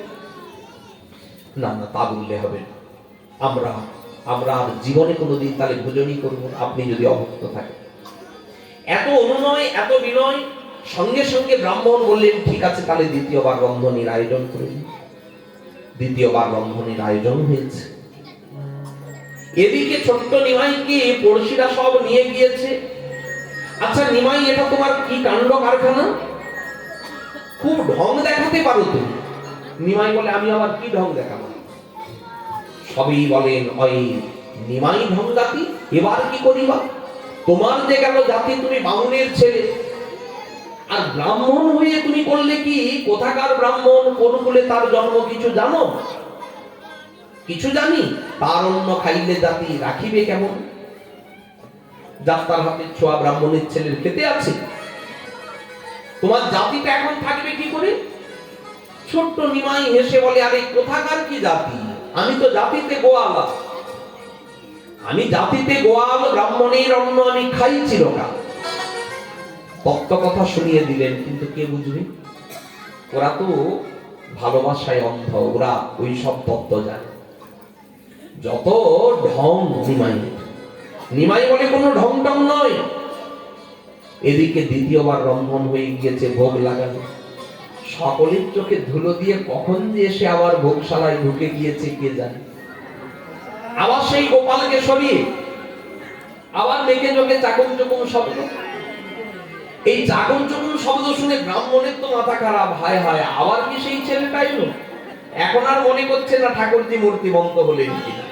না না, তা বললে হবে না, আমরা আর জীবনে কোনোদিন তাহলে ভোজনই করব না, আপনি যদি অভুক্ত থাকেন। এত অনুনয়, এত বিনয়, সঙ্গে সঙ্গে ব্রাহ্মণ বললেন ঠিক আছে, তাহলে দ্বিতীয়বার রন্ধনের আয়োজন করে দিন। দ্বিতীয়বার রন্ধনের আয়োজন হয়েছে। এদিকে ছোট্ট নিমাইকে পড়শিরা সব নিয়ে গিয়েছে। আচ্ছা নিমাই, এটা তোমার কি কাণ্ড কারখানা? খুব ঢং দেখাতে পারো তুমি। নিমাই বলে আমি আবার কি ঢং দেখাবো? সবই বলেন ওই নিমাই ঢং জাতি, এবার কি করিবা? তোমার যে গেল জাতি, তুমি বামুনের ছেলে, আর ব্রাহ্মণ হয়ে তুমি করলে কি? কোথাকার ব্রাহ্মণ, কোন কুলে তার জন্ম কিছু জানো? কিছু জানি। তার অন্ন খাইলে জাতি রাখিবে কেমন? যাত্রার হাতে ছোঁয়া ব্রাহ্মণের ছেলের খেতে আছে, তোমার জাতিটা এখন থাকবে কি করে? ছোট্ট নিমাই হেসে বলে আরে কোথাকার কি জাতি, আমি তো জাতিতে গোয়ালা, আমি জাতিতে গোয়াল, ব্রাহ্মণের অন্ন আমি খাই চিরকাল। তত্ত্ব কথা শুনিয়ে দিলেন, কিন্তু কে বুঝবে? ওরা তো ভালোবাসায় অন্ধ, ওরা ওই সব তত্ত্ব জানে। যত ঢং নিমাই। নিমাই বলে কোনো ঢং টং নয়। এদিকে দ্বিতীয়বার রন্ধন হয়ে গিয়েছে, ভোগ লাগানো। সকলের চোখে ধুলো দিয়ে কখন যে এসে আবার ভোগশালায় ঢুকে গিয়েছে কে জানে। আবার সেই গোপালকে সরিয়ে আবার মেঘে চোখে চাকম চকুম শব্দ। এই চাকম চকুম শব্দ শুনে ব্রাহ্মণের তো মাথা খারাপ, হায় হায় আবার কি সেই ছেলেটা এলো? এখন আর মনে করছে না ঠাকুরজি মূর্তিমন্ত হলেন কিনা।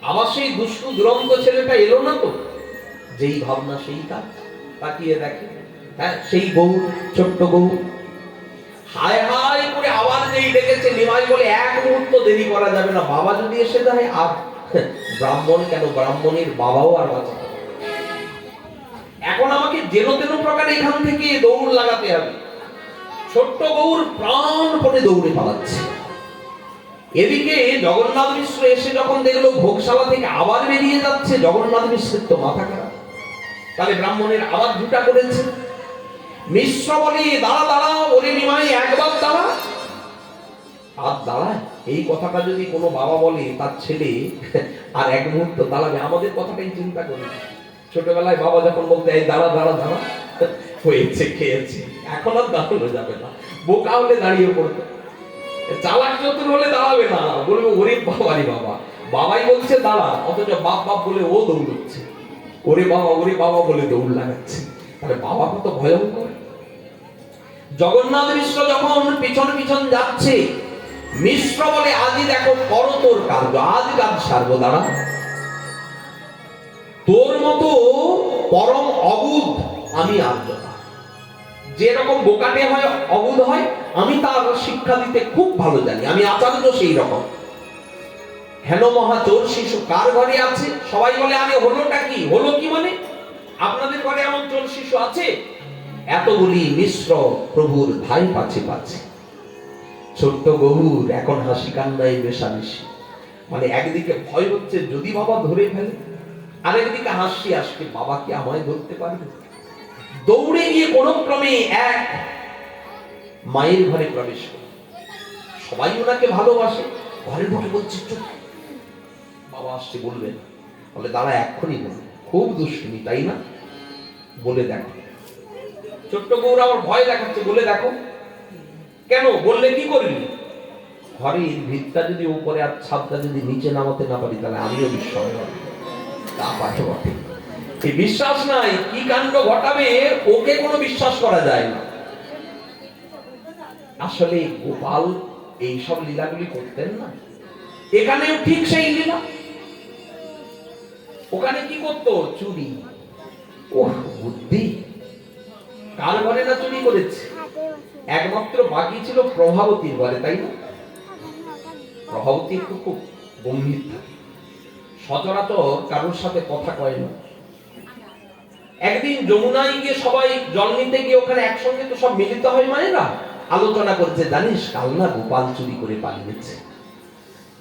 আবার সেই দুষ্টু দুরন্ত ছেলেটা এলো না তো, যেই ভাবনা সেই কাজ। তাকিয়ে দেখে, হ্যাঁ সেই গৌর, ছোট্ট গৌর হায় হায় করে আবার যেই ডেকেছে, নিমাই বলে এক মুহূর্ত দেরি করা যাবে না, বাবা যদি এসে যায়। আর ব্রাহ্মণ কেন, ব্রাহ্মণের বাবাও আর বাঁচাতে পারবে না। এখন আমাকে যেন তেন প্রকারে এখান থেকে দৌড় লাগাতে হবে। ছোট্ট গৌর প্রাণপণে দৌড়ে পালাচ্ছে। এদিকে জগন্নাথ মিশ্র এসে যখন দেখলো ভোগশালা থেকে আবার বেরিয়ে যাচ্ছে, জগন্নাথ মিশ্রের তো মাথা খারাপ। তাহলে ব্রাহ্মণের আবার দুটা করেছে। মিশ্র বলে দাঁড়া দাঁড়া, ওরে নিমাই একবার দাঁড়া। আর দাঁড়ায়, এই কথাটা যদি কোনো বাবা বলে তার ছেলে আর এক মুহূর্ত দাঁড়াবে, আমাদের কথাটাই চিন্তা করি। ছোটবেলায় বাবা যখন বলতে এই দাঁড়া দাঁড়া দাঁড়া, হয়েছে খেয়েছে, এখন আর দাঁড়ানো যাবে না। বোকা হলে দাঁড়িয়ে পড়তো, চালাক চতুর হলে দাঁড়াবে না, বলবে ওরে বাবারি বাবা, বাবাই বলছে দাঁড়া, অথচ বাপ বাপ বলে ও দৌড়চ্ছে, ওরে বাবা বলে দৌড় লাগাচ্ছে। তাহলে বাবা কত ভয়ঙ্কর। জগন্নাথ মিশ্র যখন পিছন পিছন যাচ্ছে, মিশ্র বলে আজই দেখো করো তোর কার্য, আজ কাজ সারবো, দাঁড়া। তোর মতো পরম অবুধ আমি আর্য, যেরকম বোকাটে হয় অবুধ হয়, আমি তার শিক্ষা দিতে খুব ভালো জানি, আমি আচার্য সেই রকম। হেন মহা চোর শিশু কার ঘরে আছে? সবাই বলে আরে হলোটা কি, হলো কি মানে আপনাদের ঘরে এমন চোর শিশু আছে? এতগুলি মিশ্র প্রভুর ভাই পাছে পাছে। ছোট্ট গহুর এখন হাসি কান্নায় মেশামেশি, মানে একদিকে ভয় হচ্ছে যদি বাবা ধরে ফেলে, আরেকদিকে হাসি আসছে বাবা কি আমায় ধরতে পারবে। দৌড়ে গিয়ে কোন ক্রমে এক মায়ের ঘরে প্রবেশ করে। সবাই ওনাকে ভালোবাসে, ঘরে ঢুকে বলছে চুপ, বাবা আসছে বলবে না। বলে দাঁড়া এক্ষুনি বলবে, খুব দুষ্টুমি তাই না, বলে দেখো। ছোট্ট গৌর আমার ভয় দেখাচ্ছে, বলে দেখো। কেন, বললে কি করবি? ঘরের ভিতটা যদি উপরে আর ছাদটা যদি নিচে নামাতে না পারি, তাহলে আমিও বিশ্বাস করবো। তা পাঠে বটে, এই বিশ্বাস নাই, কি কাণ্ড ঘটাবে ওকে কোনো বিশ্বাস করা যায় না। আসলে গোপাল এইসব লীলাগুলি করতেন না, এখানেও ঠিক সেই লীলা। ওখানে কি করতো? চুরি। ওহ বুদ্ধি, কার ঘরে না চুরি করেছে? একমাত্র বাকি ছিল প্রভাবতীর ঘরে, তাই না? প্রভাবতী একটু খুব গম্ভীর থাকে, সচরাচর কারোর সাথে কথা কয় না। একদিন যমুনায় গিয়ে সবাই জল নিতে গিয়ে ওখানে একসঙ্গে তো সব মিলিত হয় মায়েরা, আলোচনা করছে জানিস কাল না গোপাল চুরি করে পালিয়েছে।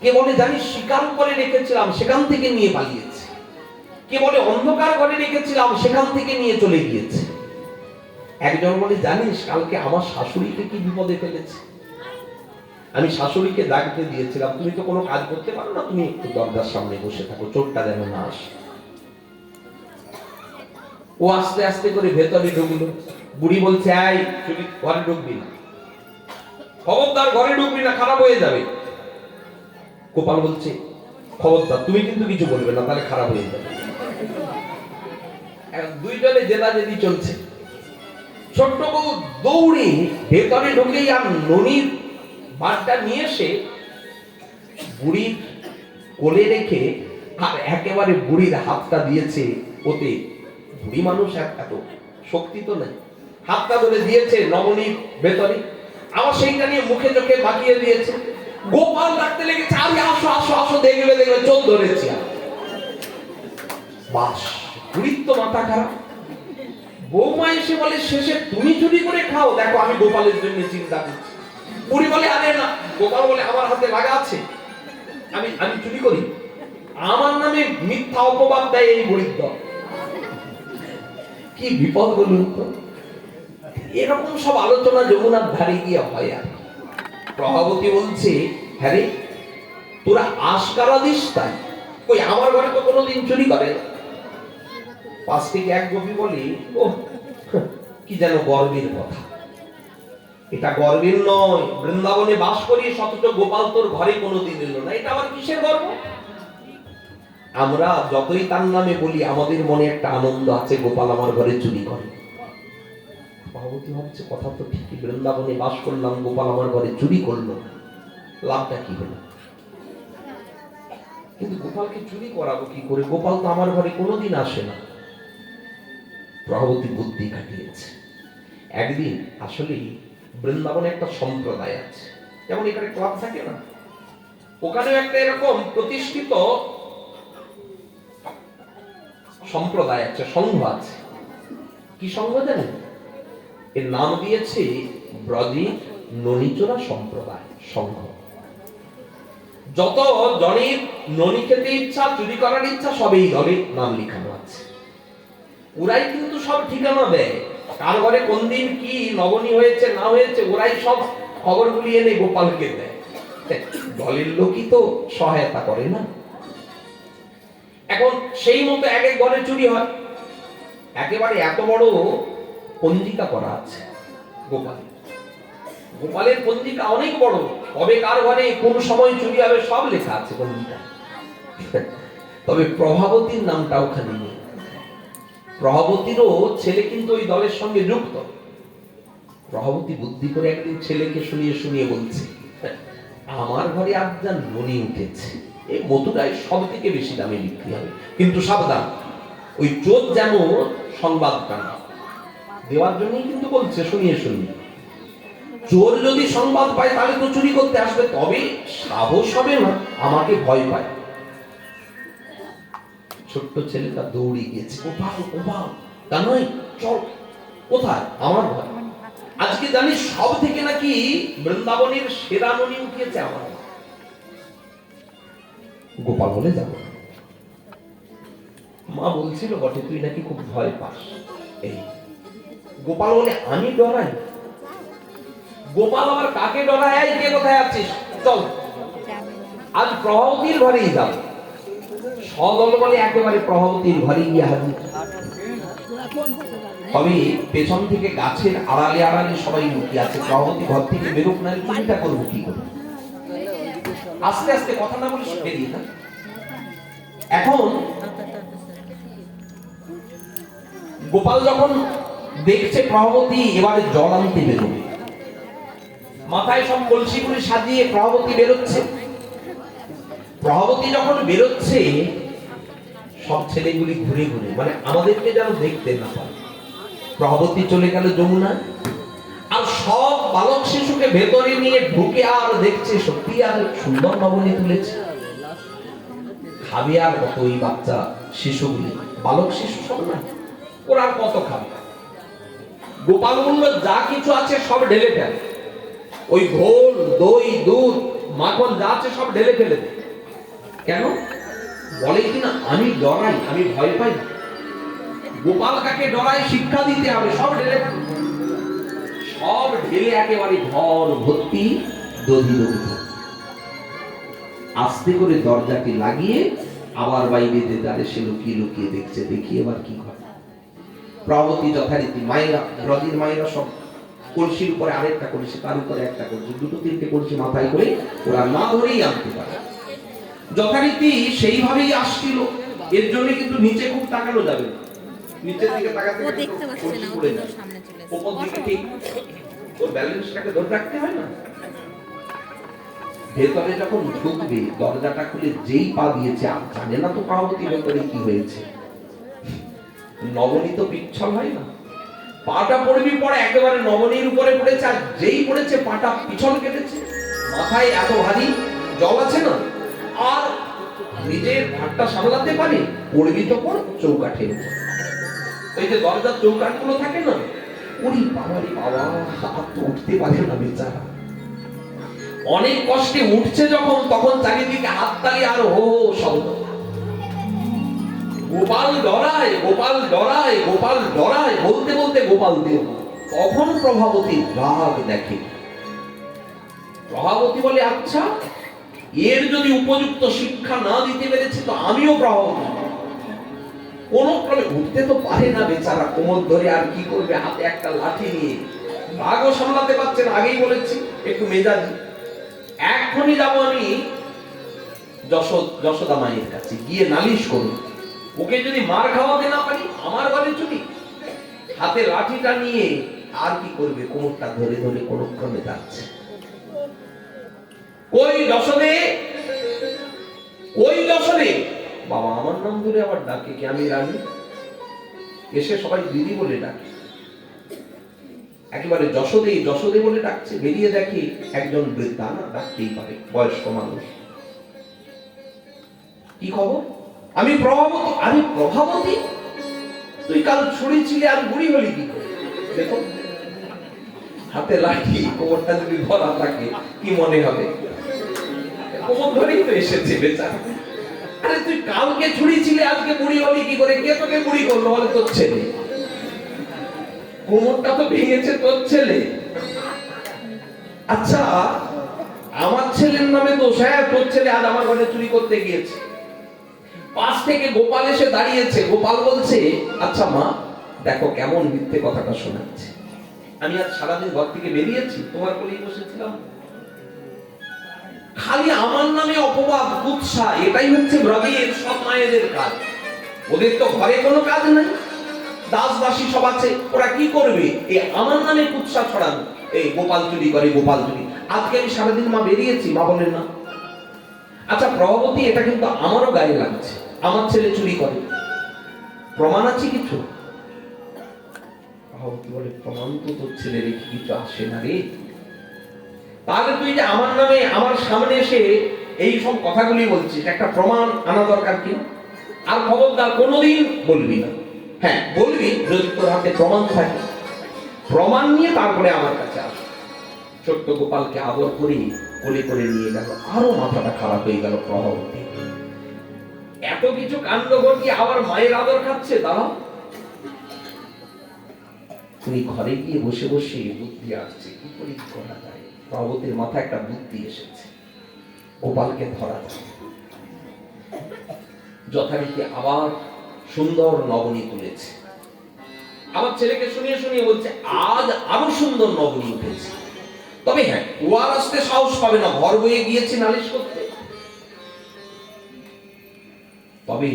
কে বলে জানিস শিকার করে রেখেছিলাম সেখান থেকে নিয়ে পালিয়েছে। কে বলে অন্ধকার ঘরে রেখেছিলাম সেখান থেকে নিয়ে চলে গিয়েছে। একজন বলে জানিস কালকে আমার শাশুড়িকে কি বিপদে ফেলেছে, আমি শাশুড়িকে ডাকতে দিয়েছিলাম, তুমি তো কোনো কাজ করতে পারো না, তুমি একটু দরজার সামনে বসে থাকো, চোরটা যেন না আসে। ও আস্তে আস্তে করে ভেতরে ঢুকলো। বুড়ি বলছে এই চুরি ঘরে ঢুকবি না, খবরদার ঘরে ঢুকবি না, খারাপ হয়ে যাবে। গোপাল বলছে খবরদার তুমি কিন্তু কিছু বলবে না, তাহলে খারাপ হয়ে যাবে। দুইজনে জেদাজেদি চলছে। ছোট্ট বউ দৌড়ে ভেতরে ঢুকেই আর ননির বাঁটটা নিয়ে এসে বুড়ির কোলে রেখে আর একেবারে বুড়ির হাতটা দিয়েছে ওতে। বুড়ি মানুষ এত শক্তি তো নেই, হাতটা ধরে দিয়েছে নবনীর ভেতরে, আবার সেইটা নিয়ে মুখে চোখে মাখিয়ে দিয়েছে। গোপাল ডাকতে লেগেছে আরে আসো আসো আসো, দেখবে দেখবে চোখ ধরেছি। বাস, বুড়ির তো মাথা খারাপ। বৌমা এসে বলে শেষে তুমি চুরি করে খাও, দেখো আমি গোপালের জন্য চিন্তা করছি। বুড়ি বলে আরে না, গোপাল বলে আমার হাতে লাগা আছে, আমি আমি চুরি করি, আমার নামে মিথ্যা অপবাদ দেয় এই বুড়ির দল। কি বিপদ বলুন তো। এরকম সব আলোচনা যমুনার ধারে গিয়ে হয়। আর প্রভাবতী বলছে হ্যাঁ রে তোরা আশকারা দিস তাই, কই আমার ঘরে তো কোনোদিন চুরি করে। পাশ থেকে এক গোপী বলি ও কি যেন গর্বের কথা, এটা গর্বের নয়, বৃন্দাবনে বাস করি অথচ গোপাল তোর ঘরে কোনোদিন এলো না, এটা আবার কিসের গর্ব? আমরা যতই তার নামে বলি আমাদের মনে একটা আনন্দ আছে, গোপাল আমার ঘরে চুরি করে। ভগবতী ভাবছে কথা তো ঠিকই, বৃন্দাবনে বাস করলাম, গোপাল আমার ঘরে চুরি করলো, লাভটা কি হলো? কিন্তু গোপালকে চুরি করাবো কি করে? গোপাল তো আমার ঘরে কোনোদিন আসে না। প্রভাবতী বুদ্ধি খাটিয়েছে। একদিন আসলে বৃন্দাবনে একটা সম্প্রদায় আছে, যেমন এখানে ক্লাব থাকে না, ওখানেও একটা এরকম প্রতিষ্ঠিত সম্প্রদায় আছে, সংঘ আছে। কি সংঘ জানেন? এর নাম দিয়েছে ব্রজী ননিচোরা সম্প্রদায় সংঘ। যত জনের ননি খেতে ইচ্ছা, চুরি করার ইচ্ছা, সবই দলে নাম লিখানো আছে। ওরাই কিন্তু সব ঠিকানা দেয়, কার ঘরে কোন দিন কি নবনী হয়েছে না হয়েছে, ওরাই সব খবরগুলি এনে গোপালকে দেয়। দলের লোকই তো সহায়তা করে না। এখন সেই মতো এক এক ঘরে চুরি হয়। একেবারে এত বড় পঞ্জিকা করা আছে গোপালের। গোপালের পঞ্জিকা অনেক বড়, কবে কার ঘরে কোন সময় চুরি হবে সব লেখা আছে পঞ্জিকা। তবে প্রভাবতীর নামটা ওখানে নেই। প্রভাবতীরও ছেলে কিন্তু ওই দলের সঙ্গে যুক্ত। প্রভাবতী বুদ্ধি করে একদিন ছেলেকে শুনিয়ে শুনিয়ে বলছে, আমার ঘরে আজ যা ননি উঠেছে, এই মথুরায় সব থেকে বেশি দামে বিক্রি হবে, কিন্তু সাবধান, ওই চোর যেন সংবাদটা না দেওয়ার জন্যই কিন্তু বলছে শুনিয়ে শুনিয়ে। চোর যদি সংবাদ পায় তাহলে তো চুরি করতে আসবে, তবে সাহস হবে না, আমাকে ভয় পায়। ছোট্ট ছেলেটা দৌড়ে গিয়েছে, গোপাল গোপাল তা নয়, চল। কোথায়? আমার ঘর। আজকে জানিস সব থেকে নাকি বৃন্দাবনের সেরা ননি উঠিয়েছে আমার। গোপাল বলে যাব। মা বলছিল বটে তুই নাকি খুব ভয় পাস। এই গোপাল বলে আমি ডরাই? গোপাল আবার কাকে ডরায়? এই কে কোথায় আছিস, চল আজ প্রভাবতীর ঘরেই যাব। সদল বলে একেবারে প্রভাবতীর ঘরে গিয়ে হাজির। তবে পেছন থেকে গাছের আড়ালে আড়ালে সবাই লুকিয়ে আছে। প্রভাবতী ঘর থেকে বেরোক না, চুরিটা করবো কি করে? আস্তে আস্তে কথা না বলে বেরিয়ে না। এখন গোপাল যখন দেখছে প্রভাবতী এবারে জল আনতে বেরোবে, মাথায় সব কলসিগুলি সাজিয়ে প্রভাবতী বেরোচ্ছে। প্রভাবতী যখন বেরোচ্ছে, সব ছেলেগুলি ঘুরে ঘুরে, মানে আমাদেরকে যেন দেখতে না পায়। প্রভাবতী চলে গেল যমুনা, আর সব বালক শিশুকে ভেতরে নিয়ে ঢুকে আর দেখছে সত্যি আর সুন্দর নবনী তুলেছে। খাবে আর কত ওই বাচ্চা শিশুগুলি, বালক শিশু সব না, ওরা আর কত খাবে? গোপাল বলল যা কিছু আছে সব ঢেলে ফেল, ওই ঘোল দই দুধ মাখন যা আছে সব ঢেলে ফেলে দে। কেন? বলে কিনা আমি ডরাই, আমি ভয় পাই না। গোপাল কাকে ডরাই শিক্ষা দিতে হবে, সব ঢেলে সব ঢেলে একেবারে ঘর ভর্তি দধি দধি। আস্তে করে দরজাটি লাগিয়ে আবার বাইরে দেদারে সে লুকিয়ে লুকিয়ে দেখছে, দেখি এবার কি ঘটে। প্রভাবতী যথারীতি মায়েরা, ব্রজের মায়েরা সব কলসির উপরে আরেকটা কলসি, তার উপরে একটা কলসি, দুটো তিনটে কলসি মাথায় করে ওরা না ধরেই আনতে পারে। যথারীতি সেইভাবেই আসছিল। এর জন্য কিন্তু নিচে খুব তাকানো যাবে না, নিচের দিকে তাকাতে ও দেখতে পাচ্ছে না, ও সামনে চলে আসে, উপর দিকে ঠিক ওর ব্যালেন্সটাকে ধরে রাখতে হয় না। ভেতরে যখন ঢুকবে দরজাটা খুলে যেই পা দিয়েছে, আর জানে না তো প্রভাবতী ভেতরে কি হয়েছে। নবনী তো পিচ্ছল হয় না, পাটা পড়বি পরে একেবারে নবনীর উপরে পড়েছে, আর যেই পড়েছে পাটা পিছল কেটেছে। মাথায় এত ভারী জল আছে না, আর নিজের হাতটা সামলাতে পারে, পড়বি তো পর চৌকাঠের উপর। এই যে দরজার চৌকাঠ গুলো থাকে না, ওরে বাবারে বাবা, হাত তো উঠতে পারে না বেচারা। অনেক কষ্টে উঠছে যখন, তখন চারিদিকে হাততালি আর হো হো শব্দ। গোপাল ডরায়, গোপাল ডরায়, গোপাল ডরায় বলতে বলতে গোপাল দেব। তখন প্রভাবতী রাগ দেখে। প্রভাবতী বলে আচ্ছা, এর যদি উপযুক্ত শিক্ষা না দিতে পেরেছি তো আমিও প্রভাবতী। কোন ক্রমে উঠতে তো পারে না বেচারা, কোমর ধরে আর কি করবে, হাতে একটা লাঠি নিয়ে। রাগও সামলাতে পারছেন, আগেই বলেছি একটু মেজাজি। এখনই যাবো আমি যশোদা মায়ের কাছে, গিয়ে নালিশ করুন। ওকে যদি মার খাওয়াতে না পারি, আমার ঘরে চুরি। হাতে লাঠিটা নিয়ে আর কি করবে, কোমরটা ধরে ধরে কোন ক্রমে যাচ্ছে। কই যশোদে, ওই যশোরে বাবা আমার নাম ধরে আবার ডাকে কি আমি রানী, এসে সবাই দিদি বলে ডাকে, একেবারে যশোদে যশোদে বলে ডাকছে। বেরিয়ে দেখি একজন বৃদ্ধা, না ডাকতেই পারে, বয়স্ক মানুষ। কি খবর? আমি প্রভাবতী। আরে প্রভাবতী, তুই কাল ছুরি ছিলে আর বুড়ি হলি কি করে? দেখো হাতে লাঠি, কোমরটা যদি ধরা থাকে কি মনে হবে? কোমর ধরেই তো এসেছে বেচারা। আরে তুই কালকে ছুরি ছিলে আজকে বুড়ি হলি কি করে? কে তোকে বুড়ি করলো? বলে তোর ছেলে। কোমরটা তো ভেঙেছে তোর ছেলে। আচ্ছা আমার ছেলের নামে দোষ? হ্যাঁ তোর ছেলে আজ আমার ঘরে চুরি করতে গিয়েছে। পাশ থেকে গোপাল এসে দাঁড়িয়েছে। গোপাল বলছে, আচ্ছা মা দেখো কেমন মিথ্যে কথাটা শোনাচ্ছে। আমি আজ সারাদিন ঘর থেকে বেরিয়েছি, তোমার কোলেই বসেছিলাম, খালি আমার নামে অপবাদ কুৎসা, এটাই হচ্ছে ব্রজের সব মায়েদের কাজ। ওদের তো ঘরে কোনো কাজ নাই, দাস দাসী সব আছে, ওরা কি করবে? এই আমার নামে কুৎসা ছড়ানো, এই গোপাল চুরি করে, গোপাল চুরি। আজকে আমি সারাদিন মা বেরিয়েছি, মা বলেন না। আচ্ছা প্রভাবতী, এটা কিন্তু আমারও গায়ে লাগছে, আমার ছেলে চুরি করে, প্রমাণ আছে কিছু? প্রভাবতী বলে, প্রমাণ তো তোর ছেলে রেখে কিছু আসে না রে। তাহলে তুই যে আমার নামে আমার সামনে এসে এই সব কথাগুলি বলছিস, একটা প্রমাণ আনা দরকার কি? আর খবরদার কোনোদিন বলবি না। হ্যাঁ বলবি যদি তোর হাতে প্রমাণ থাকে, প্রমাণ নিয়ে তারপরে আমার কাছে আস। ছোট্ট গোপালকে আদর করে কোলে করে নিয়ে গেল। আরো মাথাটা খারাপ হয়ে গেল প্রভাবতী। এত কিছু কাণ্ড ঘটিয়ে আবার মায়ের আদর খাচ্ছে। দাঁড়াও, তুমি ঘরে গিয়ে বসে বসে বুদ্ধি আসছে কি করে করা যায়। প্রভাবতীর মাথায় একটা বুদ্ধি এসেছে, গোপালকে ধরা যায়। যথারীতি আবার সুন্দর নবনী তুলেছে। আমার ছেলেকে শুনিয়ে শুনিয়ে বলছে, আজ আরো সুন্দর নবনী উঠেছে। তবে হ্যাঁ, ও আর আসতে সাহস পাবে না, ঘর বয়ে গিয়েছে নালিশ করতে। তবে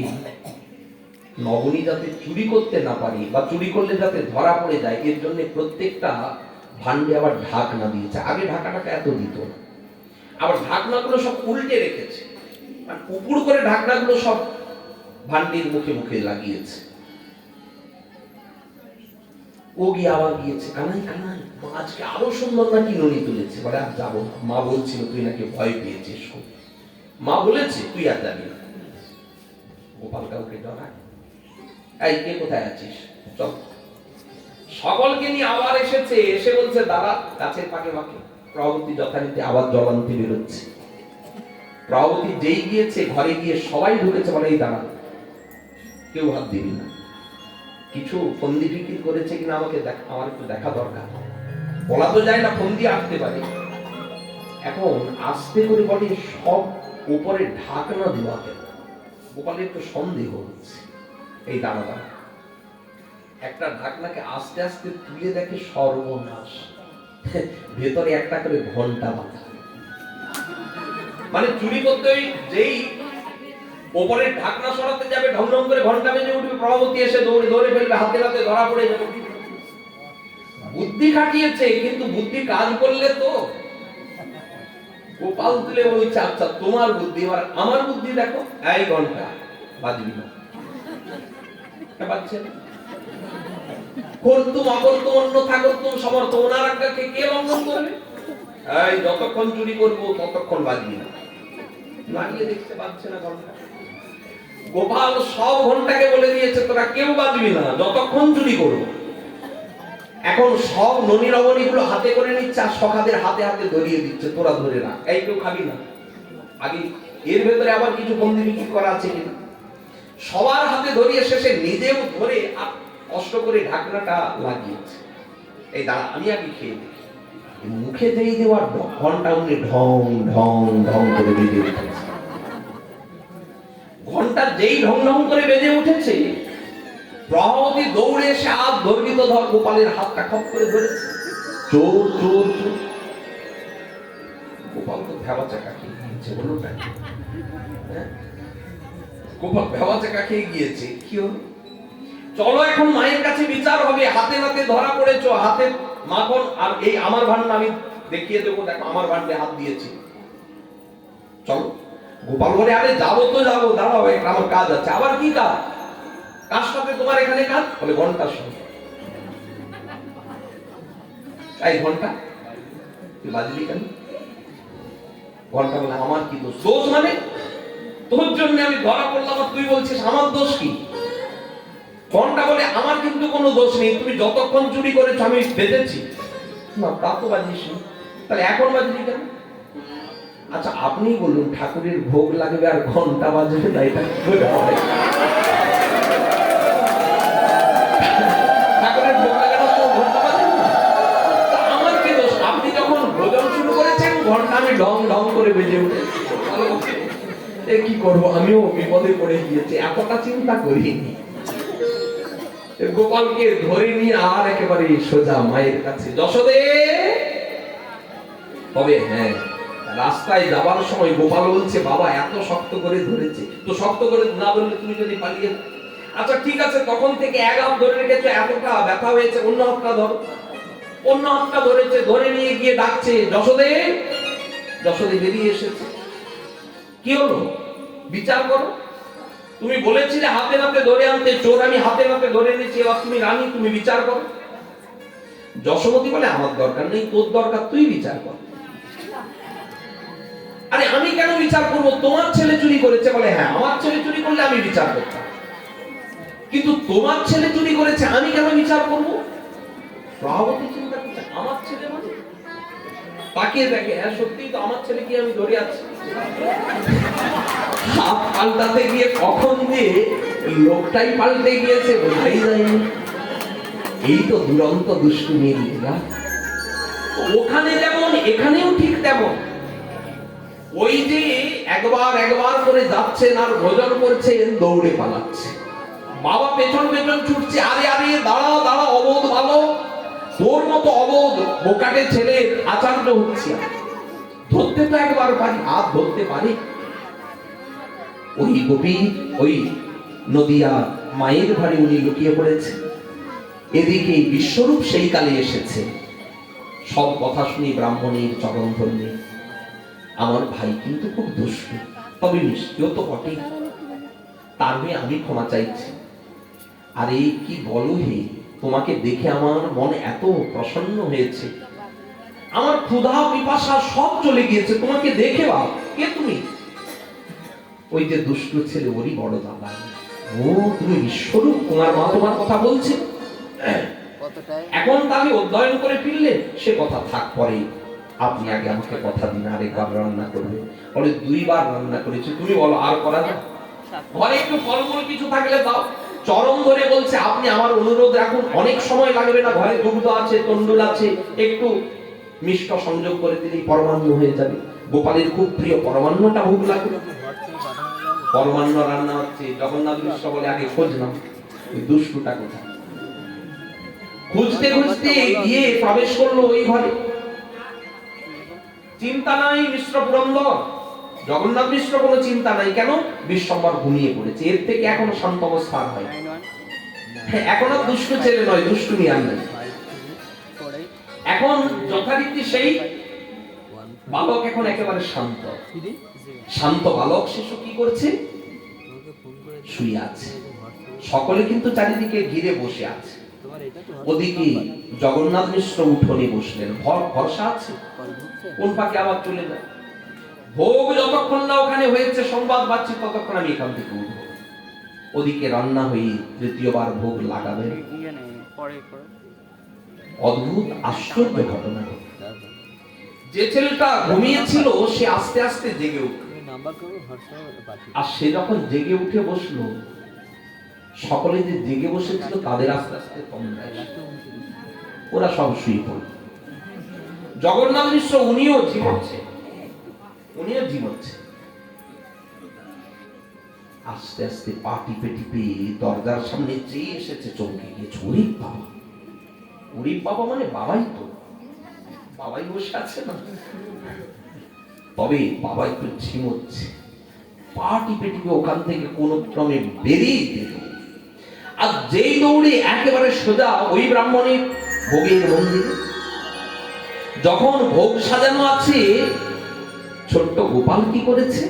নবনী যাতে চুরি করতে না পারি, বা চুরি করলে যাতে ধরা পড়ে যায়, এর জন্য প্রত্যেকটা ভান্ডে আবার ঢাকনা দিয়েছে। আগে ঢাকাটাকে এত দিত না, আবার ঢাকনাগুলো সব উল্টে রেখেছে, মানে উপর করে ঢাকনাগুলো সব ভান্ডির মুখে মুখে লাগিয়েছে। ও গিয়ে আবার গিয়েছে, কানাই কানাই মা আজকে আরো সুন্দর নাকি ননি তুলেছে। বলে আর যাবো না, মা বলছিল তুই নাকি ভয় পেয়েছিস খুব, মা বলেছে তুই আর যাবি না। গোপাল কাউকে ডরায়, এই কে কোথায় আছিস চল। সকলকে নিয়ে আবার এসেছে, এসে বলছে দাদা গাছের পাকে পাকে। প্রভাবতী যথারীতি আবার জবান্তি বেরোচ্ছে। প্রভাবতী যেই গিয়েছে ঘরে গিয়ে সবাই ঢুকেছে, বলে এই দাঁড়া, কেউ হাত দিবি না। কিছু ফন্দি ফিকির করেছে কিনা আমাকে আমার একটু দেখা দরকার। বলা তো যায় না, ফন্দি আসতে পারে। এখন আস্তে করে বলে সব উপরে ঢাকনা দেওয়া কেন? গোপালের একটু সন্দেহ হচ্ছে। এই দাঁড়া দাঁড়া, একটা ঢাকনাকে আস্তে আস্তে তুলে দেখে সর্বনাশ, ভেতরে একটা করে ঘন্টা বাঁধা। মানে চুরি করতে যেই ওপরে ঢাকনা সরাতে যাবে, ঢং ঢং করে ঘন্টা বেজে উঠবে, প্রভাবতী এসে দৌড়ে ধরে ফেলবে, হাতে হাতে ধরা পড়ে যাবে। বুদ্ধি খাটিয়েছে, কিন্তু বুদ্ধি কাজ করলে তো। গোপাল তুলে বলছে, আচ্ছা তোমার বুদ্ধি, এবার আমার বুদ্ধি দেখো। এই ঘন্টা বাজবি না, বাজছে না। করতুম অকর্তুম অন্যথা করতুম সমর্থ, ওনার আজ্ঞাকে কে লঙ্ঘন করবে? এই যতক্ষণ চুরি করবো ততক্ষণ বাজবি না। লাগিয়ে দেখতে পাচ্ছে না ঘন্টা। গোপাল সব ঘন্টাকে বলে দিয়েছে তোরা কেউ বাজবি না যতক্ষণ চুরি করবো। এখন সব ননি রমণী গুলো হাতে করে নিচ্ছে, আর সখাদের হাতে হাতে ধরিয়ে দিচ্ছে, তোরা ধরে রাখ, এই কেউ খাবি না। আগে এর ভেতরে আবার কিছু বন্দি বিক্রি করা আছে কিনা। সবার হাতে ধরিয়ে শেষে নিজেও ধরে আর কষ্ট করে ঢাকনাটা লাগিয়েছে। এই দাঁড়া আমি আগে খেয়ে দেখি। মুখে যেই দেওয়ার ঘন্টা উনি ঢং ঢং ঢং করে বেজে উঠেছে। ঘন্টা যেই ঢং ঢং করে বেজে উঠেছে, প্রভাবতী দৌড়ে এসে হাত ধর্মিত ধর গোপালের হাতটা খপ করে ধরেছে। চোর চোর চোর। গোপাল তো ভেবা চাকা খেয়ে গিয়েছে, বলুন না। গোপাল ভেবা চাকা খেয়ে গিয়েছে। কি হলো? চলো এখন মায়ের কাছে বিচার হবে। হাতে নাতে ধরা পড়েছ, হাতে মাখন, আর এই আমার ভান্ডা আমি দেখিয়ে দেবো, দেখো আমার ভান্ডে হাত দিয়েছি। চলো গোপাল বলে, আরে যাবো তো যাবো, দাঁড়াও একটা আমার কাজ আছে। আবার কি কাজ? কার সাথে তোমার এখানে কাজ? বলে ঘন্টার সঙ্গে। এই ঘন্টা তুই বাজলি কেন? ঘন্টা বলে, আমার কি দোষ? দোষ মানে তোর জন্য আমি ধরা পড়লাম আর তুই বলছিস আমার দোষ কি? ঘন্টা বলে, আমার কিন্তু কোনো দোষ নেই, তুমি যতক্ষণ চুরি করেছো আমি বেঁধেছি। না তা তো বাজিস না, তাহলে এখন বাজলি কেন? আচ্ছা আপনি বলুন, ঠাকুরের ভোগ লাগবে আর ঘন্টা বাজবে না, এটা কি করে হয়? ঠাকুরের ভোগ লাগানোর সময় ঘন্টা বাজবে না? তা আমার কি দোষ? আপনি যখন ভোজন শুরু করেছেন ঘন্টা আমি ঢং ঢং করে বেজে উঠেছি। এ কি করবো, আমিও বিপদে পড়ে গিয়েছি, এতটা চিন্তা করিনি। গোপালকে ধরে নিয়ে আর একেবারে সোজা মায়ের কাছে, যশোদে। তবে হ্যাঁ, রাস্তায় যাবার সময় গোপাল বলছে, বাবা এত শক্ত করে ধরেছে, তো শক্ত করে না ধরলে তুমি যদি পালিয়ে। আচ্ছা ঠিক আছে, তখন থেকে এক হাত ধরে রেখেছো, এতটা ব্যথা হয়েছে, অন্য হাতটা ধরো। অন্য হাতটা ধরেছে, ধরে নিয়ে গিয়ে ডাকছে, যশোদে। যশোদে বেরিয়ে এসেছে। কি হলো? বিচার করো। তুমি বলেছিলে হাতে নাতে ধরে আনতে, চোর আমি হাতে নাতে ধরে এনেছি, এবার তুমি রানী, তুমি বিচার করো। যশোমতী বলে, আমার দরকার নেই, তোর দরকার, তুই বিচার কর। আরে আমি কেন বিচার করব? তোমার ছেলে চুরি করেছে। বলে হ্যাঁ, আমার ছেলে চুরি করলে আমি বিচার করতাম, কিন্তু তোমার ছেলে চুরি করেছে, আমি কেন বিচার করব? প্রভাবতী চিন্তা করছে, আমার ছেলে মানে তাকিয়ে দেখে, হ্যাঁ সত্যিই তো আমার ছেলে, কি আমি ধরে আছি। হাত পাল্টাতে গিয়ে কখন দিয়ে লোকটাই পাল্টে গিয়েছে বোঝাই যায়নি। এই তো দুরন্ত দুষ্টু মেয়েরা, ওখানে যেমন এখানেও ঠিক তেমন। ওই যে একবার একবার করে যাচ্ছেন আর ভোজন করছেন, দৌড়ে পালাচ্ছে। বাবা পেছন পেছন ছুটছে, আরে আরে দাঁড়া দাঁড়া, অবোধ ভালো, তোর মতো অবোধ বোকাটে ছেলে আচার্য হচ্ছে। ধরতে তো একবার পারি, হাত ধরতে পারি। ওই গোপী ওই নদিয়া মায়ের ঘরে উনি লুকিয়ে পড়েছে। এদিকে বিশ্বরূপ সেই কালে এসেছে। সব কথা শুনি ব্রাহ্মণের চরণ ধরলে, আমার ভাই কিন্তু খুব দুষ্টু, তবে মিষ্টিও তো বটে, তার হয়ে আমি ক্ষমা চাইছি। আরে কি বলো হে, তোমাকে দেখে আমার মন এত প্রসন্ন হয়েছে, আমার ক্ষুধা পিপাসা সব চলে গিয়েছে তোমাকে দেখে। বাবা কে তুমি? ওই যে দুষ্টু ছেলে, ওরই বড় দাদা। ও তুমি বিশ্বরূপ, তোমার মা তোমার কথা বলছে। এখন তাহলে অধ্যয়ন করে ফিরলে, সে কথা থাক পরে, আপনি আগে আমাকে কথা দিন আরেকবার রান্না করবে। বলে 2 বার রান্না করেছি, তুমি বলো আর করা যায়? ঘরে একটু ফলমূল কিছু থাকলে দাও। চরম ধরে বলছে, আপনি আমার অনুরোধ রাখুন, অনেক সময় লাগবে না, ঘরে দুগ্ধ আছে, তন্ডুল আছে, একটু মিষ্ট সংযোগ করে দিলেই পরমান্ন হয়ে যাবে। গোপালের খুব প্রিয় পরমান্নটা ভোগ লাগবে। পরমান্ন রান্না হচ্ছে, জগন্নাথ মিশ্র বলে, আগে খোঁজ নাও ওই দুষ্টুটা কোথায়। খুঁজতে খুঁজতে গিয়ে প্রবেশ করলো ওই ঘরে। চিন্তা নাই মিশ্র পুরন্দর, জগন্নাথ মিশ্র কোনো চিন্তা নাই। কেন? বিশ্বম্বর ঘুমিয়ে পড়েছে, এর থেকে এখনো শান্ত অবস্থা হয়। এখন আর দুষ্টু ছেলে নয়, দুষ্টুমি আর নাই। এখন যথারীতি সেই বালক এখন একেবারে শান্ত। শান্ত বালক শিশু কি করছে? শুয়ে আছে। সকলে কিন্তু চারিদিকে ঘিরে বসে আছে। ওদিকে জগন্নাথ মিশ্র উঠোনে বসলেন, ভরসা আছে কোন পাকে আবার চলে যায়। ভোগ যতক্ষণ না ওখানে হয়েছে সংবাদ পাচ্ছি, ততক্ষণ আমি এখান থেকে উঠবো। ওদিকে রান্না হয়ে তৃতীয়বার ভোগ লাগাবে। অদ্ভুত আশ্চর্য ঘটনা। যে ছেলেটা ঘুমিয়েছিল সে আস্তে আস্তে জেগে উঠল, আর সে যখন জেগে উঠে বসলো, সকলে যে জেগে বসেছিল তাদের আস্তে আস্তে ওরা সব শুয়ে পড়ল। জগন্নাথ মিশ্র উনিও ঝিমোচ্ছে। আস্তে আস্তে পা টিপে টিপে দরজার সামনে চেয়ে এসেছে, চমকে গিয়েছে। ওরে বাবা মানে বাবাই তো, বাবাই বসে আছে না। তবে বাবা একটু ঝিমোচ্ছে। পা টিপে টিপে ওখান থেকে কোন ক্রমে বেরিয়ে দিল, আর যেই দৌড়ে একেবারে সোজা ওই ব্রাহ্মণের ভোগের মন্দিরে। যখন ভোগ সাজানো আছে, ছোট্ট গোপাল কি করেছে?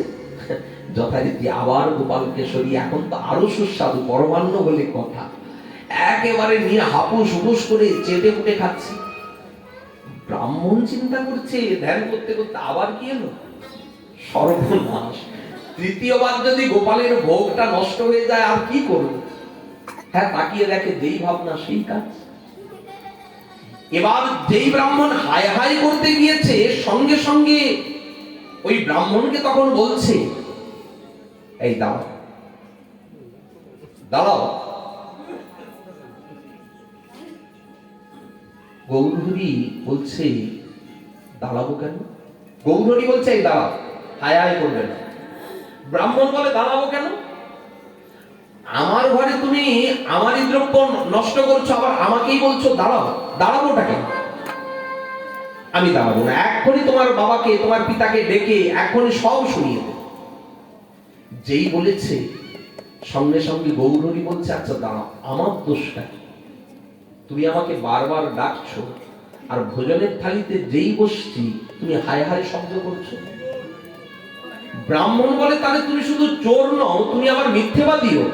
যথারীতি আবার গোপালকে সরিয়ে, এখন তো আরো সুস্বাদু পরমান্ন বলে কথা, একেবারে নিয়ে হাপুস হুপুস করে চেটে পুটে খাচ্ছে। ব্রাহ্মণ চিন্তা করছে, ধ্যান করতে করতে আবার কি এলো, সর্বনাশ, তৃতীয়বার যদি গোপালের ভোগটা নষ্ট হয়ে যায় আর কি করবে। হ্যাঁ, তাকিয়ে দেখে যেই ভাবনা সেই কাজ। এবার যেই ব্রাহ্মণ হাই হাই করতে গিয়েছে, সঙ্গে সঙ্গে ওই ব্রাহ্মণকে তখন বলছে, এই দাঁড়াও দাঁড়াও। গৌরহরি বলছে, দাঁড়াবো কেন? গৌরহরি বলছে, এই দাঁড়াও, হাই হাই করবে না। ব্রাহ্মণ বলে, দাঁড়াবো কেন? আমার ঘরে তুমি আমারই দ্রব্য নষ্ট করছো, আবার আমাকেই বলছো দাঁড়াও। দাঁড়াবোটা কেন? আমি দাঁড়াবো না, এক্ষুনি তোমার বাবাকে, তোমার পিতাকে ডেকে এক্ষুনি সব শুনিয়ে দেব। যেই বলেছে, সঙ্গে সঙ্গে গৌরহরি বলছে, আচ্ছা দাঁড়াও, আমার দোষটা কি? তুমি আমাকে বারবার ডাকছো, আর ভোজনের থালিতে যেই বসছি তুমি হায় হায় শব্দ করছো। ব্রাহ্মণ বলে, তাহলে তুমি শুধু চোর নও, তুমি আবার মিথ্যেবাদীও।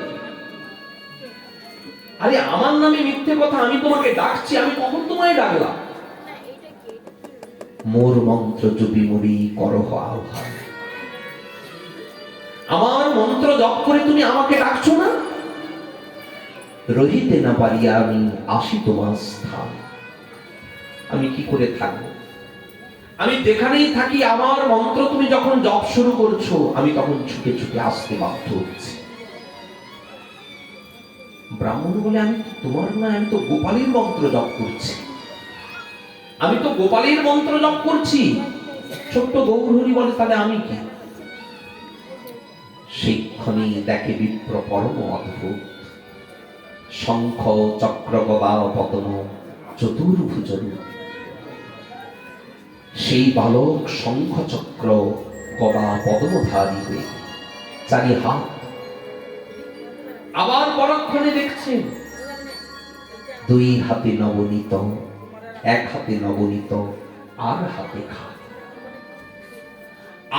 আরে আমার নামে মিথ্যে কথা, আমি তোমাকে ডাকছি, আমি কখন তোমায় ডাকলাম? মোর মন্ত্র জপি মরি করহ আহ্বান, আমার মন্ত্র জপ করে তুমি আমাকে ডাকছো না? রহিতে না পারিয়া আমি আসি তোমার স্থান, আমি কি করে থাকবো? আমি যেখানেই থাকি আমার মন্ত্র তুমি যখন জপ শুরু করছো, আমি তখন ছুটে ছুটে আসতে বাধ্য হচ্ছি। ব্রাহ্মণ বলে, আমি তো তোমার নয়, আমি তো গোপালের মন্ত্র জপ করছি, আমি তো গোপালের মন্ত্র জপ করছি। ছোট্ট গৌরহরি বলে, তাহলে আমি কি? সেইক্ষণে দেখে বিপ্র পরম অদ্ভুত, শঙ্খ চক্র গদা পতন চতুর্ভুজ রূপ। সেই বালক শঙ্খ চক্র গদা পদ্মধারী হয়ে চারি হাত। আবার পরক্ষণে দেখছেন দুই হাতে নবনীত, এক হাতে নবনীত, আর হাতে খা,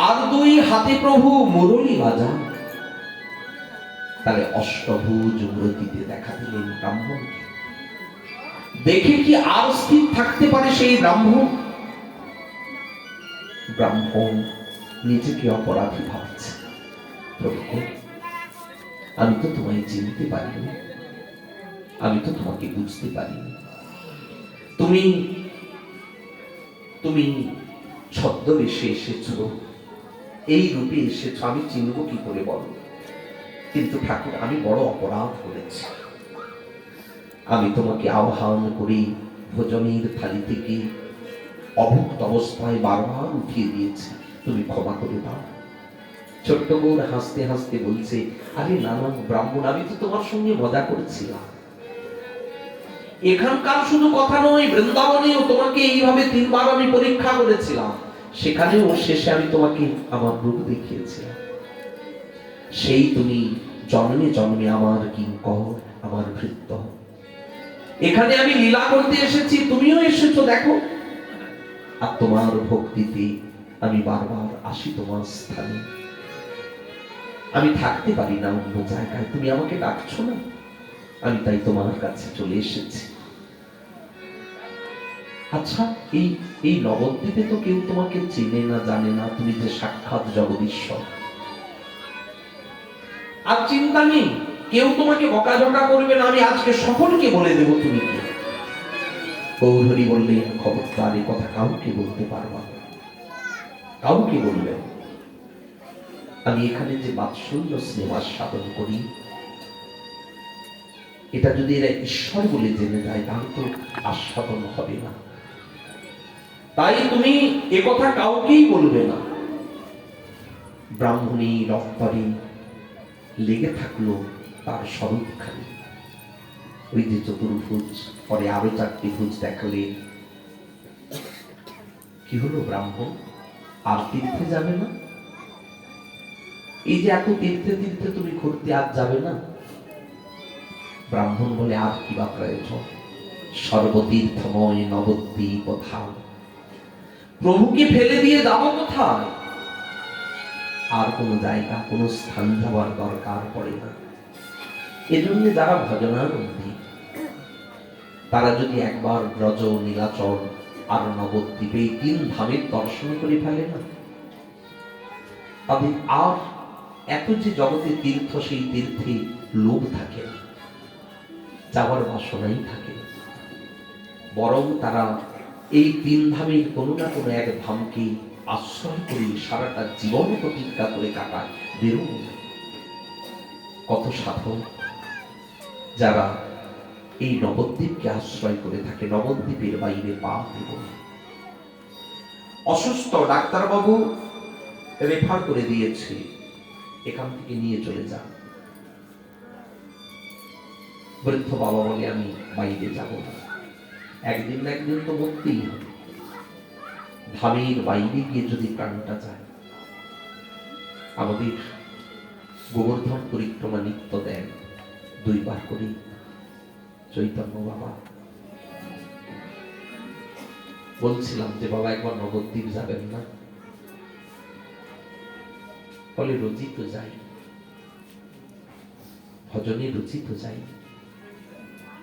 আর দুই হাতে প্রভু মুরলী বাজান। তাহলে অষ্টভুজ মূর্তিতে দেখা দিলেন ব্রাহ্মণকে। দেখে কি আর স্থির থাকতে পারে সেই ব্রাহ্মণ? ব্রাহ্মণ নিজেকে অপরাধী ভাবছে। প্রভু, আমি তো তোমায় চিনতে পারিনি, আমি তো তোমাকে বুঝতে পারিনি। তুমি তুমি ছদ্মবেশে এসেছো, এই রূপে এসেছো, আমি চিনব কি করে বলো? কিন্তু ঠাকুর, আমি বড় অপরাধ করেছি। আমি তোমাকে আহ্বান করি ভোজনের থালি থেকে অভুক্ত অবস্থায় বারবার উঠিয়ে দিয়েছি, তুমি ক্ষমা করে দাও। ছোট্ট গৌর হাসতে হাসতে বলছে, আরে না না ব্রাহ্মণ, আমি তো তোমার সঙ্গে মজা করছিলাম। এখানকার শুধু কথা নয়, বৃন্দাবনেও তোমাকে এইভাবে 3 বার আমি পরীক্ষা করেছিলাম, সেখানেও শেষে আমি তোমাকে আমার রূপ দেখিয়েছিলাম। সেই তুমি জন্মে জন্মে আমার কিঙ্কর, আমার ভৃত্য। এখানে আমি লীলা করতে এসেছি, তুমিও এসেছো দেখো। আর তোমার ভক্তিতে আমি বারবার আসি তোমার স্থানে। আমি থাকতে পারি না অন্য জায়গায়, তুমি আমাকে ডাকছো না, আমি তাই তোমার কাছে চলে এসেছি। আচ্ছা, এই নবদ্বীপে তো কেউ তোমাকে চেনে না, জানে না, তুমি যে সাক্ষাৎ জগদীশ্বর। আর চিন্তা নেই, কেউ তোমাকে বকাঝকা করবে না, আমি আজকে সকলকে বলে দেব তুমি কে। গৌরহরি বললেন, খবরদার এই কথা কাউকে বলতে পারবা না, কাউকে বলবে। আমি এখানে যে বাৎসল্য স্নেহ সাধন করি, এটা যদি এরা ঈশ্বর বলে জেনে যায়, তাহলে তো আস্বাদন হবে না। তাই তুমি একথা কাউকেই বলবে না। ব্রাহ্মণীর অন্তরে লেগে থাকলো তার স্বরূপখানি। ওই যে চতুর্ভুজ, পরে আরো 4টি ভুজ দেখালে। কি হলো ব্রাহ্মণ, আর তীর্থে যাবে না? এই যে এত তীর্থে তীর্থে তুমি ঘুরতে আর যাবে না? ব্রাহ্মণ বলে, আর কি বা প্রয়োজন? সর্বতীর্থময় নবদ্বীপ ধাম, প্রভুকে ফেলে দিয়ে যাব কোথায়? আর কোনো জায়গা, কোনো স্থান যাওয়ার দরকার পড়ে না। এজন্য যারা ভজনারম্ভী তারা যদি একবার ব্রজ, নীলাচল আর নবদ্বীপে এই 3 ধামের দর্শন করে ফেলে না, তাদের আর এত যে জগতে তীর্থ, সেই তীর্থে লোভ থাকে না, যাওয়ার বাসনাই থাকে না। বরং তারা এই 3 ধামের কোনো না কোনো এক ধামকে আশ্রয় করে সারাটা জীবন প্রতিজ্ঞা করে কাটায়, বেরোবে না। কত সাধক যারা এই নবদ্বীপকে আশ্রয় করে থাকে, নবদ্বীপের বাইরে পা দেব না। অসুস্থ ডাক্তারবাবু রেফার করে দিয়েছে, এখান থেকে নিয়ে চলে যান। বৃদ্ধ বাবা বলে আমি বাইরে যাব না, একদিন না একদিন তো মরতেই হবে। ধামের বাইরে গিয়ে যদি প্রাণটা যায়, আমাদের গোবর্ধন পরিক্রমা নিত্য দেন 2 বার করে চৈতন্য বাবা। বলছিলাম যে বাবা একবার নবদ্বীপ যাবেন না? বলে রোজই তো যাই, ভজনে রুচি তো যাই,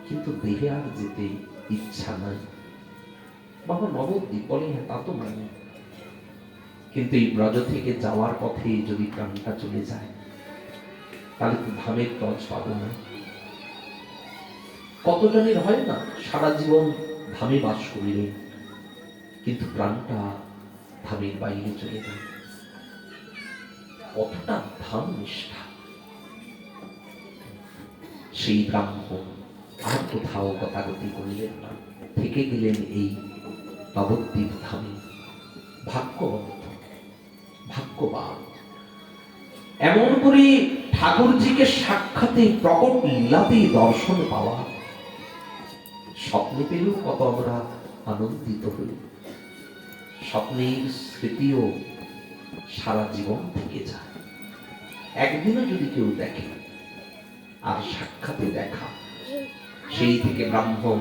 কিন্তু দেহে আর যেতে ইচ্ছা নাই। বাবা নবদ্বীপ? বলে হ্যাঁ তা তো মানি, কিন্তু এই ব্রজ থেকে যাওয়ার পথে যদি প্রাণটা চলে যায়, তাহলে তো ধামের টচ পাবো না। কতজনের হয় না সারা জীবন ধামে বাস করিলেন, কিন্তু প্রাণটা ধামের বাইরে চলে যায়। কতটা ধাম নিষ্ঠা! সেই ব্রাহ্মণ আর কোথাও গতাগতি করিলেন না, থেকে গেলেন এই নবদ্বীপ ধামে। ভাগ্যবন্ত, ভাগ্যবান। এমন করে ঠাকুরজিকে সাক্ষাতে, প্রকট লীলাতে দর্শন পাওয়া, স্বপ্নে পেলেও কত আমরা আনন্দিত হই। স্বপ্নের স্মৃতিও সারা জীবন থেকে যায়। একদিনও যদি কেউ দেখে আর সাক্ষাতে দেখা, সেই থেকে ব্রাহ্মণ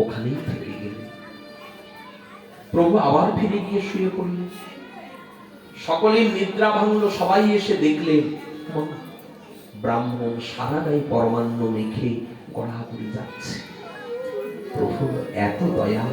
ওখানেই থেকে গেলেন। প্রভু আবার ফিরে গিয়ে শুয়ে পড়লেন। সকলের নিদ্রা ভাঙল, সবাই এসে দেখলেন ব্রাহ্মণ সারা গায়ে পরমান্ন মেখে গড়াগড়ি যাচ্ছে। প্রভু এত দয়া,